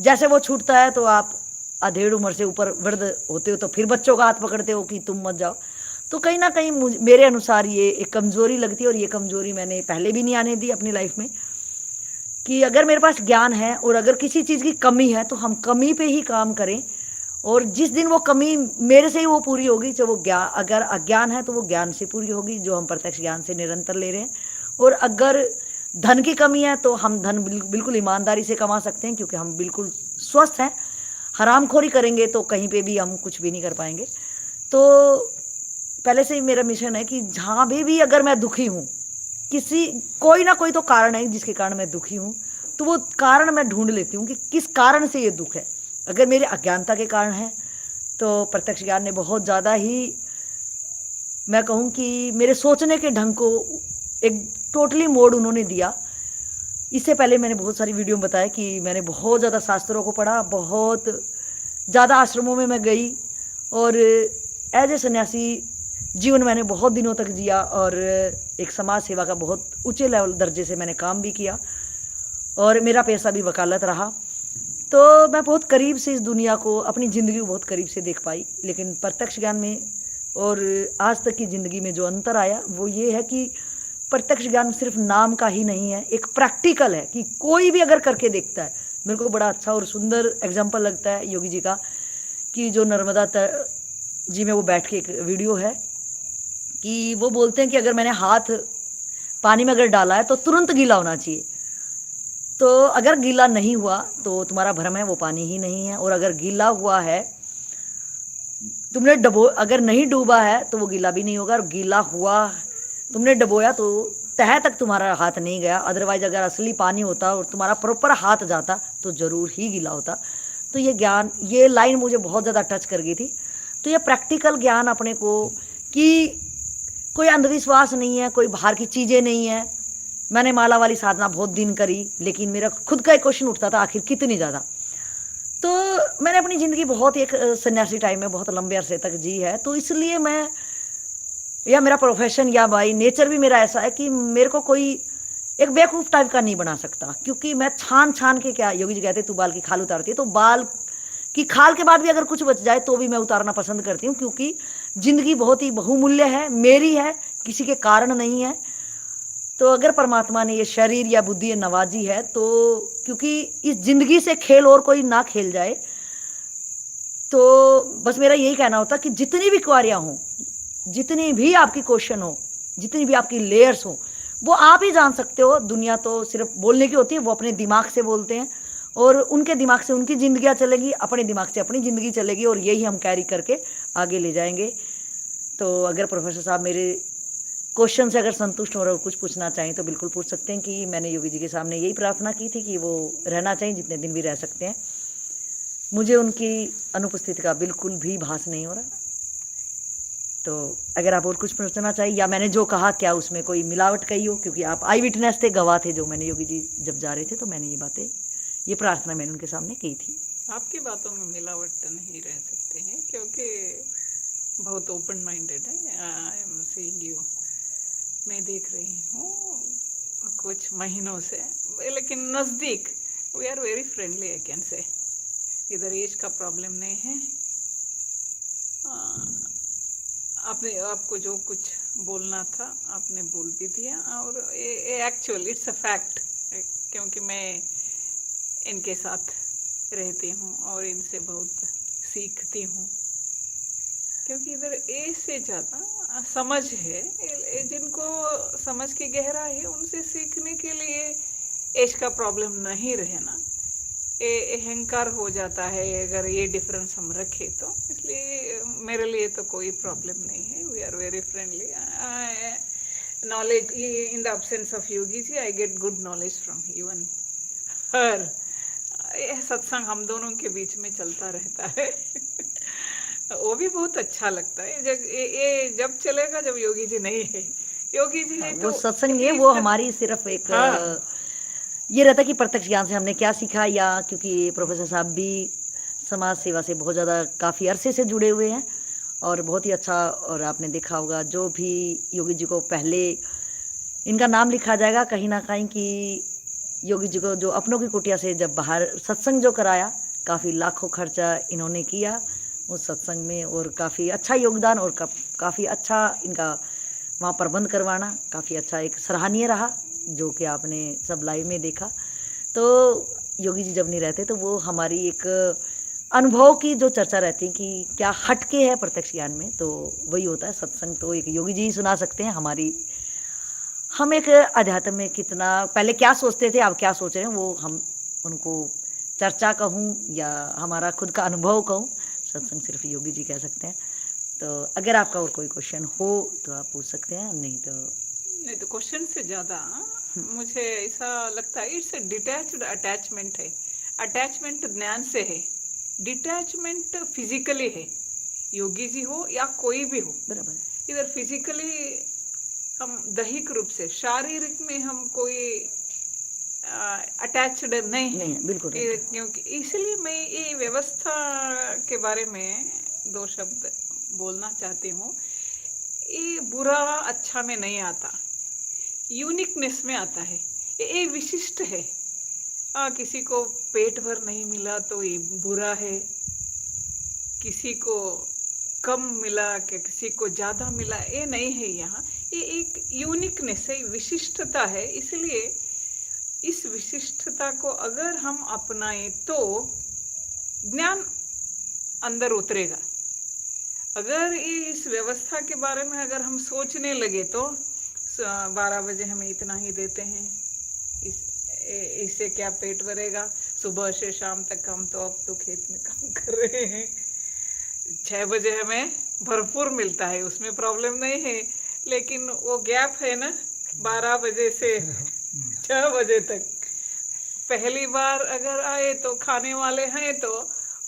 जैसे वो छूटता है तो आप अधेड़ उम्र से ऊपर वृद्ध होते हो तो फिर बच्चों का हाथ पकड़ते हो कि तुम मत जाओ। तो कहीं ना कहीं मेरे अनुसार ये एक कमज़ोरी लगती है, और ये कमज़ोरी मैंने पहले भी नहीं आने दी अपनी लाइफ में, कि अगर मेरे पास ज्ञान है और अगर किसी चीज़ की कमी है तो हम कमी पे ही काम करें, और जिस दिन वो कमी मेरे से ही वो पूरी होगी, जो वो ज्ञान, अगर अज्ञान है तो वो ज्ञान से पूरी होगी जो हम प्रत्यक्ष ज्ञान से निरंतर ले रहे हैं। और अगर धन की कमी है तो हम धन बिल्कुल ईमानदारी से कमा सकते हैं, क्योंकि हम बिल्कुल स्वस्थ हैं। हरामखोरी करेंगे तो कहीं पे भी हम कुछ भी नहीं कर पाएंगे। तो पहले से ही मेरा मिशन है कि जहाँ भी अगर मैं दुखी हूँ, कोई ना कोई तो कारण है जिसके कारण मैं दुखी हूँ, तो वो कारण मैं ढूंढ लेती हूँ कि किस कारण से ये दुख है। अगर मेरे अज्ञानता के कारण है तो प्रत्यक्ष ज्ञान ने बहुत ज़्यादा ही, मैं कहूँ कि मेरे सोचने के ढंग को एक टोटली मोड़ उन्होंने दिया। इससे पहले मैंने बहुत सारी वीडियो में बताया कि मैंने बहुत ज़्यादा शास्त्रों को पढ़ा, बहुत ज़्यादा आश्रमों में मैं गई और एज ए सन्यासी जीवन मैंने बहुत दिनों तक जिया और एक समाज सेवा का बहुत ऊंचे लेवल दर्जे से मैंने काम भी किया और मेरा पेशा भी वकालत रहा। तो मैं बहुत करीब से इस दुनिया को, अपनी ज़िंदगी को बहुत करीब से देख पाई। लेकिन प्रत्यक्ष ज्ञान में और आज तक की ज़िंदगी में जो अंतर आया वो ये है कि प्रत्यक्ष ज्ञान सिर्फ नाम का ही नहीं है, एक प्रैक्टिकल है कि कोई भी अगर करके देखता है। मेरे को बड़ा अच्छा और सुंदर एग्जाम्पल लगता है योगी जी का कि जो नर्मदा जी में वो बैठ के एक वीडियो है कि वो बोलते हैं कि अगर मैंने हाथ पानी में अगर डाला है तो तुरंत गीला होना चाहिए। तो अगर गीला नहीं हुआ तो तुम्हारा भ्रम है, वो पानी ही नहीं है। और अगर गीला हुआ है, तुमने अगर नहीं डूबा है तो वो गीला भी नहीं होगा। और गीला हुआ, तुमने डबोया तो तह तक तुम्हारा हाथ नहीं गया। अदरवाइज अगर असली पानी होता और तुम्हारा प्रॉपर हाथ जाता तो ज़रूर ही गीला होता। तो ये ज्ञान, ये लाइन मुझे बहुत ज़्यादा टच कर गई थी। तो ये प्रैक्टिकल ज्ञान अपने को कि कोई अंधविश्वास नहीं है, कोई बाहर की चीज़ें नहीं है। मैंने माला वाली साधना बहुत दिन करी, लेकिन मेरा खुद का एक क्वेश्चन उठता था, आखिर कितनी ज़्यादा। तो मैंने अपनी ज़िंदगी बहुत एक सन्यासी टाइम में बहुत लंबे अरसे तक जी है। तो इसलिए मैं, या मेरा प्रोफेशन या बाई नेचर भी मेरा ऐसा है कि मेरे को कोई एक बेवकूफ़ टाइप का नहीं बना सकता। क्योंकि मैं छान छान के, क्या योगी जी कहते तू बाल की खाल उतारती है, तो बाल की खाल के बाद भी अगर कुछ बच जाए तो भी मैं उतारना पसंद करती हूँ। क्योंकि ज़िंदगी बहुत ही बहुमूल्य है, मेरी है, किसी के कारण नहीं है। तो अगर परमात्मा ने ये शरीर या बुद्धि नवाजी है तो क्योंकि इस ज़िंदगी से खेल और कोई ना खेल जाए। तो बस मेरा यही कहना होता कि जितनी भी क्वारियाँ हों, जितनी भी आपकी क्वेश्चन हो, जितनी भी आपकी लेयर्स हो, वो आप ही जान सकते हो। दुनिया तो सिर्फ बोलने की होती है, वो अपने दिमाग से बोलते हैं और उनके दिमाग से उनकी ज़िंदगियाँ चलेगी, अपने दिमाग से अपनी ज़िंदगी चलेगी और यही हम कैरी करके आगे ले जाएंगे। तो अगर प्रोफेसर साहब मेरे क्वेश्चन से अगर संतुष्ट हो रहे और कुछ पूछना चाहें तो बिल्कुल पूछ सकते हैं। कि मैंने योगी जी के सामने यही प्रार्थना की थी कि वो रहना चाहिए जितने दिन भी रह सकते हैं। मुझे उनकी अनुपस्थिति का बिल्कुल भी भास नहीं हो रहा। तो अगर आप और कुछ पूछना चाहिए, या मैंने जो कहा क्या उसमें कोई मिलावट कही हो, क्योंकि आप आई विटनेस थे, गवाह थे जो मैंने योगी जी जब जा रहे थे तो मैंने ये बातें, ये प्रार्थना मैंने उनके सामने की थी। आपकी बातों में मिलावट नहीं रह सकते हैं क्योंकि बहुत ओपन माइंडेड है। आई एम सीइंग यू, मैं देख रही हूँ कुछ महीनों से, लेकिन नज़दीक we are very friendly, I can say. इधर एज का प्रॉब्लम नहीं है। आपने, आपको जो कुछ बोलना था आपने बोल भी दिया और एक्चुअली इट्स अ फैक्ट, क्योंकि मैं इनके साथ रहती हूँ और इनसे बहुत सीखती हूँ। क्योंकि इधर ए से ज़्यादा समझ है, जिनको समझ की गहराई है उनसे सीखने के लिए एज का प्रॉब्लम नहीं रहना, अहंकार हो जाता है अगर ये डिफरेंस हम रखें तो। इसलिए मेरे लिए तो कोई प्रॉब्लम नहीं है। We are very friendly. Knowledge in the absence of Yogi ji, I get good knowledge from even her. सत्संग हम दोनों के बीच में चलता रहता है वो भी बहुत अच्छा लगता है। ये जब चलेगा जब योगी जी नहीं है। योगी जी है वो तो सत्संग नहीं है, वो हमारी सिर्फ एक ये रहता है कि प्रत्यक्ष ज्ञान से हमने क्या सीखा। या क्योंकि प्रोफेसर साहब भी समाज सेवा से बहुत ज़्यादा काफ़ी अरसे से जुड़े हुए हैं और बहुत ही अच्छा। और आपने देखा होगा जो भी योगी जी को पहले इनका नाम लिखा जाएगा कहीं ना कहीं कि योगी जी को जो अपनों की कुटिया से जब बाहर सत्संग जो कराया, काफ़ी लाखों खर्चा इन्होंने किया उस सत्संग में और काफ़ी अच्छा योगदान और काफ़ी अच्छा इनका वहाँ प्रबंध करवाना काफ़ी अच्छा एक सराहनीय रहा, जो कि आपने सब लाइव में देखा। तो योगी जी जब नहीं रहते तो वो हमारी एक अनुभव की जो चर्चा रहती है कि क्या हटके है प्रत्यक्ष ज्ञान में, तो वही होता है। सत्संग तो एक योगी जी ही सुना सकते हैं। हमारी हम एक अध्यात्म में कितना पहले क्या सोचते थे, अब क्या सोच रहे हैं, वो हम उनको चर्चा कहूँ या हमारा खुद का अनुभव कहूँ, सत्संग सिर्फ योगी जी कह सकते हैं। तो अगर आपका और कोई क्वेश्चन हो तो आप पूछ सकते हैं, नहीं तो क्वेश्चन से ज़्यादा मुझे ऐसा लगता है इट्स डिटैच्ड अटैचमेंट है। अटैचमेंट ज्ञान से है, डिटैचमेंट फिजिकली है। योगी जी हो या कोई भी हो, बराबर। इधर फिजिकली हम दैहिक रूप से, शारीरिक में हम कोई अटैच्ड नहीं नहीं है। है, बिल्कुल ये- right क्योंकि इसलिए मैं ये व्यवस्था के बारे में दो शब्द बोलना चाहती हूँ। ये बुरा अच्छा में नहीं आता, यूनिकनेस में आता है। ये विशिष्ट है। किसी को पेट भर नहीं मिला तो ये बुरा है, किसी को कम मिला कि किसी को ज़्यादा मिला, ये नहीं है। यहाँ ये एक यूनिकनेस है, विशिष्टता है। इसलिए इस विशिष्टता को अगर हम अपनाएं तो ज्ञान अंदर उतरेगा। अगर इस व्यवस्था के बारे में अगर हम सोचने लगे तो 12 बजे हमें इतना ही देते हैं, इससे क्या पेट भरेगा, सुबह से शाम तक हम तो अब तो खेत में काम कर रहे हैं, 6 बजे हमें भरपूर मिलता है, उसमें प्रॉब्लम नहीं है। लेकिन वो गैप है ना 12 बजे से 6 बजे तक, पहली बार अगर आए तो खाने वाले हैं तो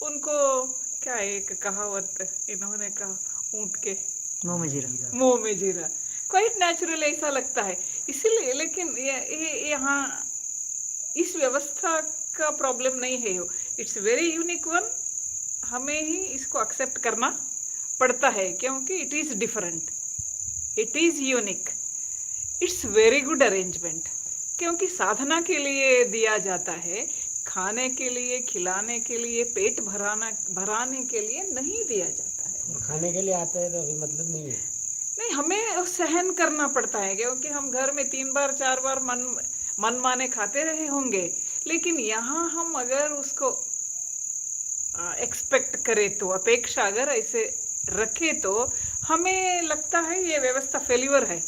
उनको क्या, एक कहावत इन्होंने कहा, ऊँट के मुंह में जीरा। मुंह में जीरा, क्वाइट नेचुरल ऐसा लगता है। इसीलिए लेकिन यहाँ इस व्यवस्था का प्रॉब्लम नहीं है, इट्स वेरी यूनिक वन। हमें ही इसको एक्सेप्ट करना पड़ता है क्योंकि it is different, it is unique, it's very good arrangement. क्योंकि साधना के लिए दिया जाता है, खाने के लिए, खिलाने के लिए, पेट भराने के लिए नहीं दिया जाता है। खाने के लिए आते हैं तो अभी मतलब नहीं है। नहीं, हमें सहन करना पड़ता है क्योंकि हम घर में 3 बार 4 बार मन माने खाते रहे होंगे। लेकिन यहाँ हम अगर उसको एक्सपेक्ट करें तो, अपेक्षा अगर ऐसे रखे तो हमें लगता है ये व्यवस्था फेल्यूर है।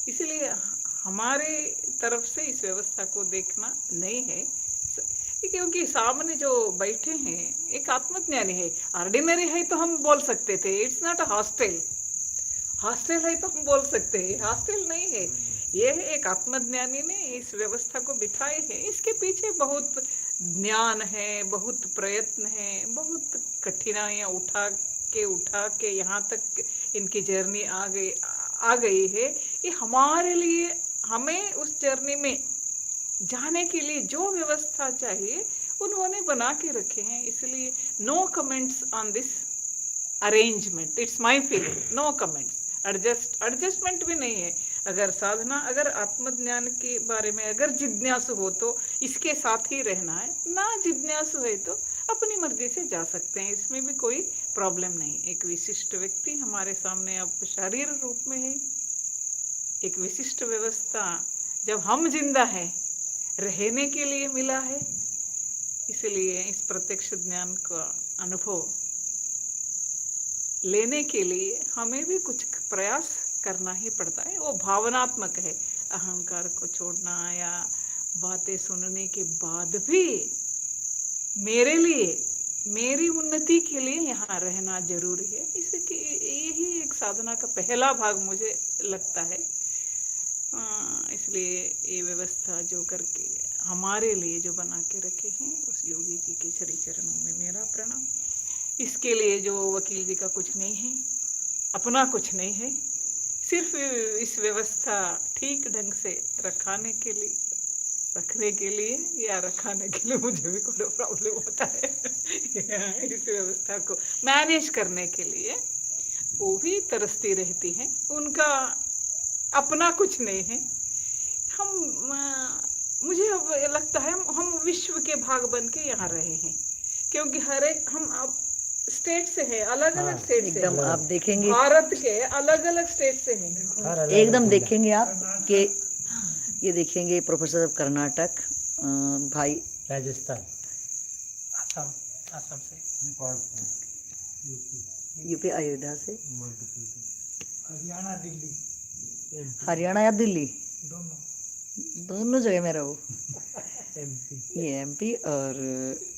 इसलिए हमारे तरफ से इस व्यवस्था को देखना नहीं है, क्योंकि सामने जो बैठे हैं एक आत्मज्ञानी है। ऑर्डिनरी है तो हम बोल सकते थे, it's not a hostel. Hostel है तो हम बोल सकते हैं, हॉस्टल नहीं है। ये है एक आत्मज्ञानी ने इस व्यवस्था को बिठाए है। इसके पीछे बहुत ज्ञान है, बहुत प्रयत्न है, बहुत कठिनाइयाँ उठा के यहाँ तक इनकी जर्नी आ गई है। ये हमारे लिए, हमें उस जर्नी में जाने के लिए जो व्यवस्था चाहिए उन्होंने बना के रखे हैं। इसलिए no comments on this arrangement, it's my feeling, no comments. Adjustment भी नहीं है। अगर साधना, अगर आत्मज्ञान के बारे में अगर जिज्ञासु हो तो इसके साथ ही रहना है, ना जिज्ञासु है तो अपनी मर्जी से जा सकते हैं, इसमें भी कोई प्रॉब्लम नहीं। एक विशिष्ट व्यक्ति हमारे सामने अब शरीर रूप में है, एक विशिष्ट व्यवस्था जब हम जिंदा है रहने के लिए मिला है। इसलिए इस प्रत्यक्ष ज्ञान का अनुभव लेने के लिए हमें भी कुछ प्रयास करना ही पड़ता है। वो भावनात्मक है, अहंकार को छोड़ना या बातें सुनने के बाद भी मेरे लिए, मेरी उन्नति के लिए यहाँ रहना जरूरी है। इसके यही एक साधना का पहला भाग मुझे लगता है। इसलिए ये व्यवस्था जो करके हमारे लिए जो बना के रखे हैं, उस योगी जी के श्री चरणों में मेरा प्रणाम। इसके लिए जो वकील जी का कुछ नहीं है, अपना कुछ नहीं है, सिर्फ इस व्यवस्था ठीक ढंग से रखने के लिए या रखाने के लिए मुझे भी कोई प्रॉब्लम होता है इस व्यवस्था को मैनेज करने के लिए वो भी तरसती रहती हैं। उनका अपना कुछ नहीं है। मुझे अब लगता है हम विश्व के भाग बन के यहाँ रहे हैं, क्योंकि हर एक हम अब स्टेट से है, अलग अलग स्टेट से एकदम हैं। आप देखेंगे, भारत के अलग अलग स्टेट से हैं। एकदम देखेंगे आप कि ये देखेंगे प्रोफेसर ऑफ कर्नाटक, भाई राजस्थान, आसाम से, यूपी अयोध्या से, हरियाणा दिल्ली हरियाणा या दिल्ली, दोनों जगह में रहो। ये एमपी और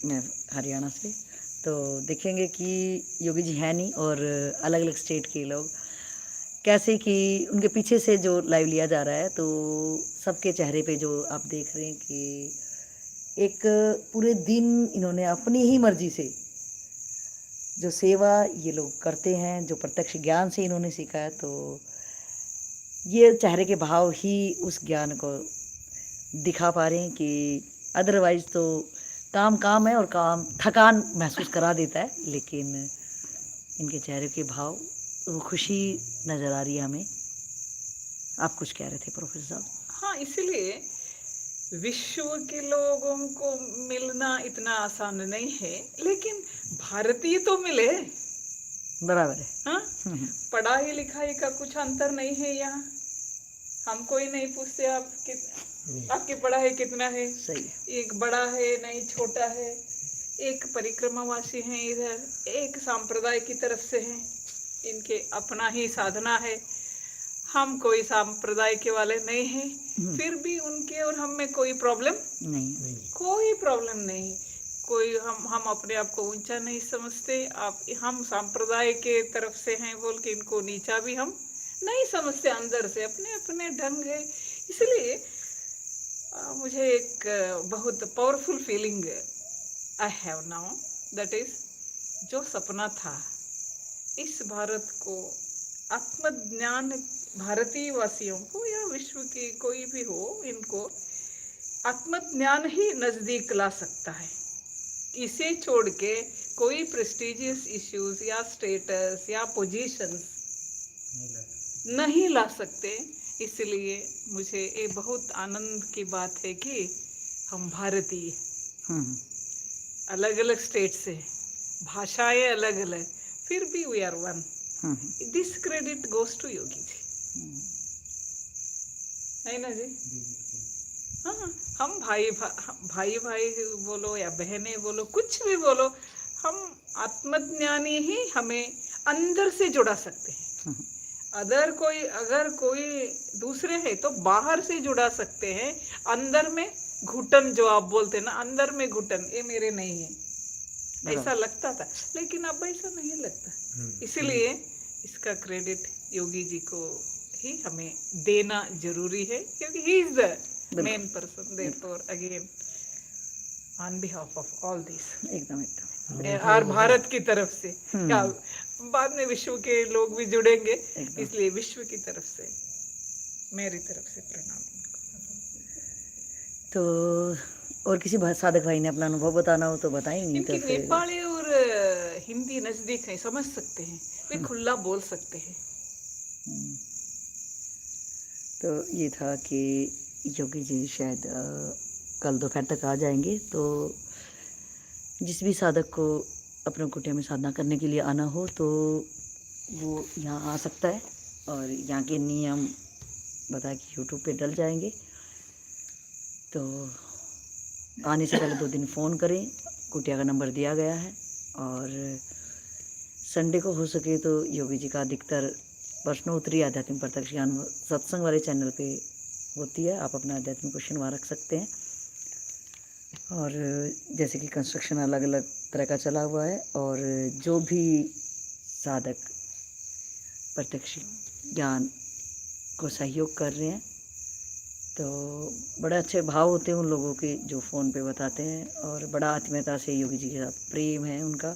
मैं हरियाणा से। तो देखेंगे कि योगी जी है नहीं और अलग अलग स्टेट के लोग कैसे कि उनके पीछे से जो लाइव लिया जा रहा है, तो सबके चेहरे पे जो आप देख रहे हैं कि एक पूरे दिन इन्होंने अपनी ही मर्जी से जो सेवा ये लोग करते हैं, जो प्रत्यक्ष ज्ञान से इन्होंने सीखा है, तो ये चेहरे के भाव ही उस ज्ञान को दिखा पा रहे हैं कि अदरवाइज तो काम काम है और काम थकान महसूस करा देता है, लेकिन इनके चेहरे के भाव, वो खुशी नज़र आ रही है हमें। आप कुछ कह रहे थे प्रोफेसर साहब? हाँ, इसीलिए विश्व के लोगों को मिलना इतना आसान नहीं है, लेकिन भारतीय तो मिले। बराबर है। हाँ, पढ़ाई लिखाई का कुछ अंतर नहीं है यहाँ। हम कोई नहीं पूछते आपकी पढ़ाई कितना है। सही है। एक बड़ा है नहीं छोटा है, एक परिक्रमावासी है इधर, एक सांप्रदाय की तरफ से है, इनके अपना ही साधना है। हम कोई सांप्रदाय के वाले नहीं हैं, फिर भी उनके और हम में कोई प्रॉब्लम नहीं। कोई प्रॉब्लम नहीं। कोई हम अपने आप को ऊंचा नहीं समझते। हम सांप्रदाय के तरफ से हैं बोल के इनको नीचा भी हम नहीं समझते। अंदर से अपने अपने ढंग है। इसलिए मुझे एक बहुत powerful feeling I have now, that is, जो सपना था इस भारत को आत्मज्ञान, भारतीय वासियों को या विश्व की कोई भी हो, इनको आत्मज्ञान ही नजदीक ला सकता है। इसे छोड़ के कोई प्रेस्टिजियस इश्यूज या स्टेटस या पोजीशंस नहीं ला सकते। इसलिए मुझे ये बहुत आनंद की बात है कि हम भारतीय, अलग अलग स्टेट से, भाषाएं अलग अलग, फिर भी we are one. This credit goes to Yogi ji, है ना जी? हाँ, हम भाई बोलो या बहनें बोलो, कुछ भी बोलो, हम आत्मज्ञानी ही हमें अंदर से जुड़ा सकते हैं। अगर कोई दूसरे है तो बाहर से जुड़ा सकते हैं। अंदर में घुटन, जो आप बोलते हैं ना, अंदर में घुटन, ये मेरे नहीं है, ऐसा लगता था, लेकिन अब ऐसा नहीं लगता। इसलिए इसका क्रेडिट योगी जी को ही हमें देना जरूरी है, क्योंकि he is the main person. Therefore again on behalf of all this, एकदम और भारत की तरफ से, क्या बाद में विश्व के लोग भी जुड़ेंगे, इसलिए विश्व की तरफ से, मेरी तरफ से प्रणाम। तो और किसी साधक भाई ने अपना अनुभव बताना हो तो बताएं, नहीं तो फिर नेपाली और हिंदी नजदीक है, समझ सकते हैं, वे खुला बोल सकते हैं। तो ये था कि योगी जी शायद कल दोपहर तक आ जाएंगे। तो जिस भी साधक को अपने कुटिया में साधना करने के लिए आना हो तो वो यहाँ आ सकता है, और यहाँ के नियम बता कि यूट्यूब पे डल जाएंगे। तो आने से पहले 2 दिन फ़ोन करें, कुटिया का नंबर दिया गया है। और संडे को हो सके तो योगी जी का अधिकतर प्रश्नोत्तरी आध्यात्मिक प्रत्यक्ष ज्ञान सत्संग वाले चैनल पे होती है, आप अपना आध्यात्मिक क्वेश्चन वहाँ रख सकते हैं। और जैसे कि कंस्ट्रक्शन अलग अलग तरह का चला हुआ है, और जो भी साधक प्रत्यक्ष ज्ञान को सहयोग कर रहे हैं तो बड़े अच्छे भाव होते हैं उन लोगों के जो फ़ोन पे बताते हैं, और बड़ा आत्मीयता से योगी जी के साथ प्रेम है उनका।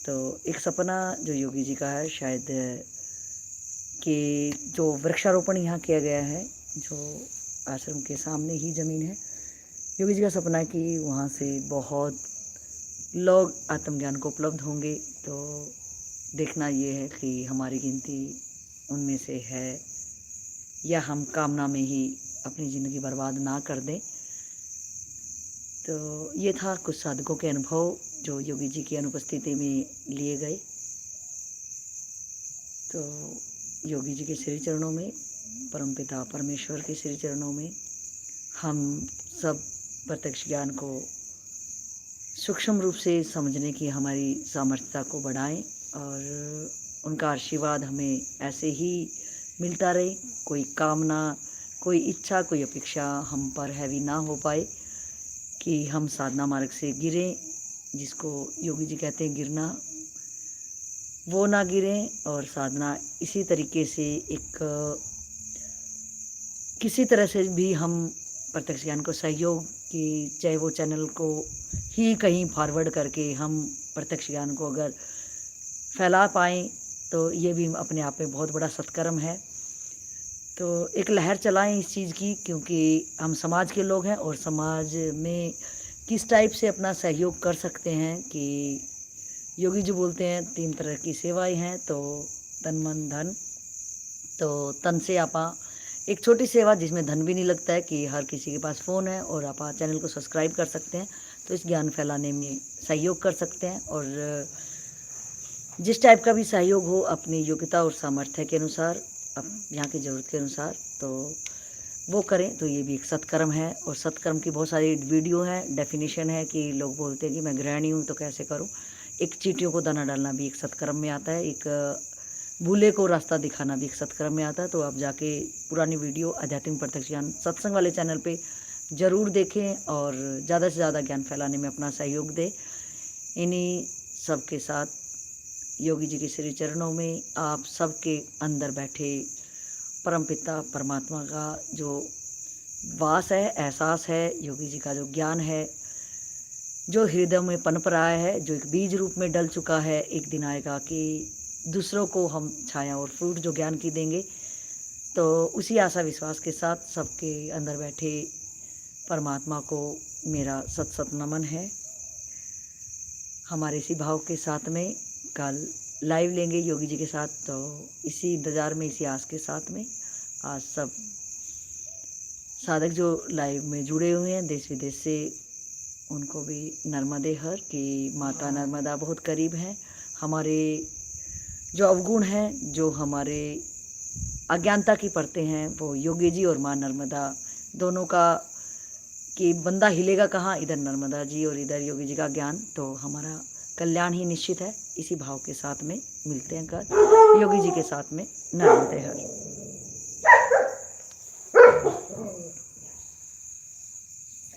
तो एक सपना जो योगी जी का है शायद कि जो वृक्षारोपण यहाँ किया गया है, जो आश्रम के सामने ही ज़मीन है, योगी जी का सपना है कि वहाँ से बहुत लोग आत्मज्ञान को उपलब्ध होंगे। तो देखना ये है कि हमारी गिनती उनमें से है या हम कामना में ही अपनी ज़िंदगी बर्बाद ना कर दें। तो ये था कुछ साधकों के अनुभव जो योगी जी की अनुपस्थिति में लिए गए। तो योगी जी के श्री चरणों में, परमपिता परमेश्वर के श्री चरणों में हम सब प्रत्यक्ष ज्ञान को सूक्ष्म रूप से समझने की हमारी सामर्थ्यता को बढ़ाएं, और उनका आशीर्वाद हमें ऐसे ही मिलता रहे। कोई कामना, कोई इच्छा, कोई अपेक्षा हम पर हैवी ना हो पाए कि हम साधना मार्ग से गिरें, जिसको योगी जी कहते हैं गिरना, वो ना गिरें। और साधना इसी तरीके से एक किसी तरह से भी हम प्रत्यक्ष ज्ञान को सहयोग कि चाहे वो चैनल को ही कहीं फॉरवर्ड करके हम प्रत्यक्ष ज्ञान को अगर फैला पाएँ तो ये भी अपने आप में बहुत बड़ा सत्कर्म है। तो एक लहर चलाएं इस चीज़ की, क्योंकि हम समाज के लोग हैं और समाज में किस टाइप से अपना सहयोग कर सकते हैं कि योगी जी बोलते हैं 3 तरह की सेवाएं हैं, तो तन मन धन। तो तन से आप एक छोटी सेवा जिसमें धन भी नहीं लगता है कि हर किसी के पास फ़ोन है और आप चैनल को सब्सक्राइब कर सकते हैं, तो इस ज्ञान फैलाने में सहयोग कर सकते हैं। और जिस टाइप का भी सहयोग हो अपनी योग्यता और सामर्थ्य के अनुसार, अब यहाँ की ज़रूरत के अनुसार, तो वो करें। तो ये भी एक सत्कर्म है। और सत्कर्म की बहुत सारी वीडियो हैं, डेफिनेशन है कि लोग बोलते हैं कि मैं गृहिणी हूँ तो कैसे करूँ। एक चींटियों को दाना डालना भी एक सत्कर्म में आता है, एक भूले को रास्ता दिखाना भी एक सत्कर्म में आता है। तो आप जाके पुरानी वीडियो आध्यात्मिक प्रत्यक्ष ज्ञान सत्संग वाले चैनल पे ज़रूर देखें और ज़्यादा से ज़्यादा ज्ञान फैलाने में अपना सहयोग दें। इन्हीं सब के साथ योगी जी के श्री चरणों में आप सबके अंदर बैठे परमपिता परमात्मा का जो वास है, एहसास है, योगी जी का जो ज्ञान है, जो हृदय में पनप रहा है, जो एक बीज रूप में डल चुका है, एक दिन आएगा कि दूसरों को हम छाया और फ्रूट जो ज्ञान की देंगे। तो उसी आशा विश्वास के साथ सबके अंदर बैठे परमात्मा को मेरा सत सत नमन है। हमारे इसी भाव के साथ में कल लाइव लेंगे योगी जी के साथ, तो इसी इंतज़ार में, इसी आस के साथ में आज सब साधक जो लाइव में जुड़े हुए हैं देश विदेश से, उनको भी नर्मदे हर कि माता नर्मदा बहुत करीब हैं। हमारे जो अवगुण हैं, जो हमारे अज्ञानता की परतें हैं, वो योगी जी और माँ नर्मदा दोनों का कि बंदा हिलेगा कहाँ, इधर नर्मदा जी और इधर योगी जी का ज्ञान, तो हमारा कल्याण ही निश्चित है। इसी भाव के साथ में मिलते हैं कल योगी जी के साथ में। नर्मदे हर।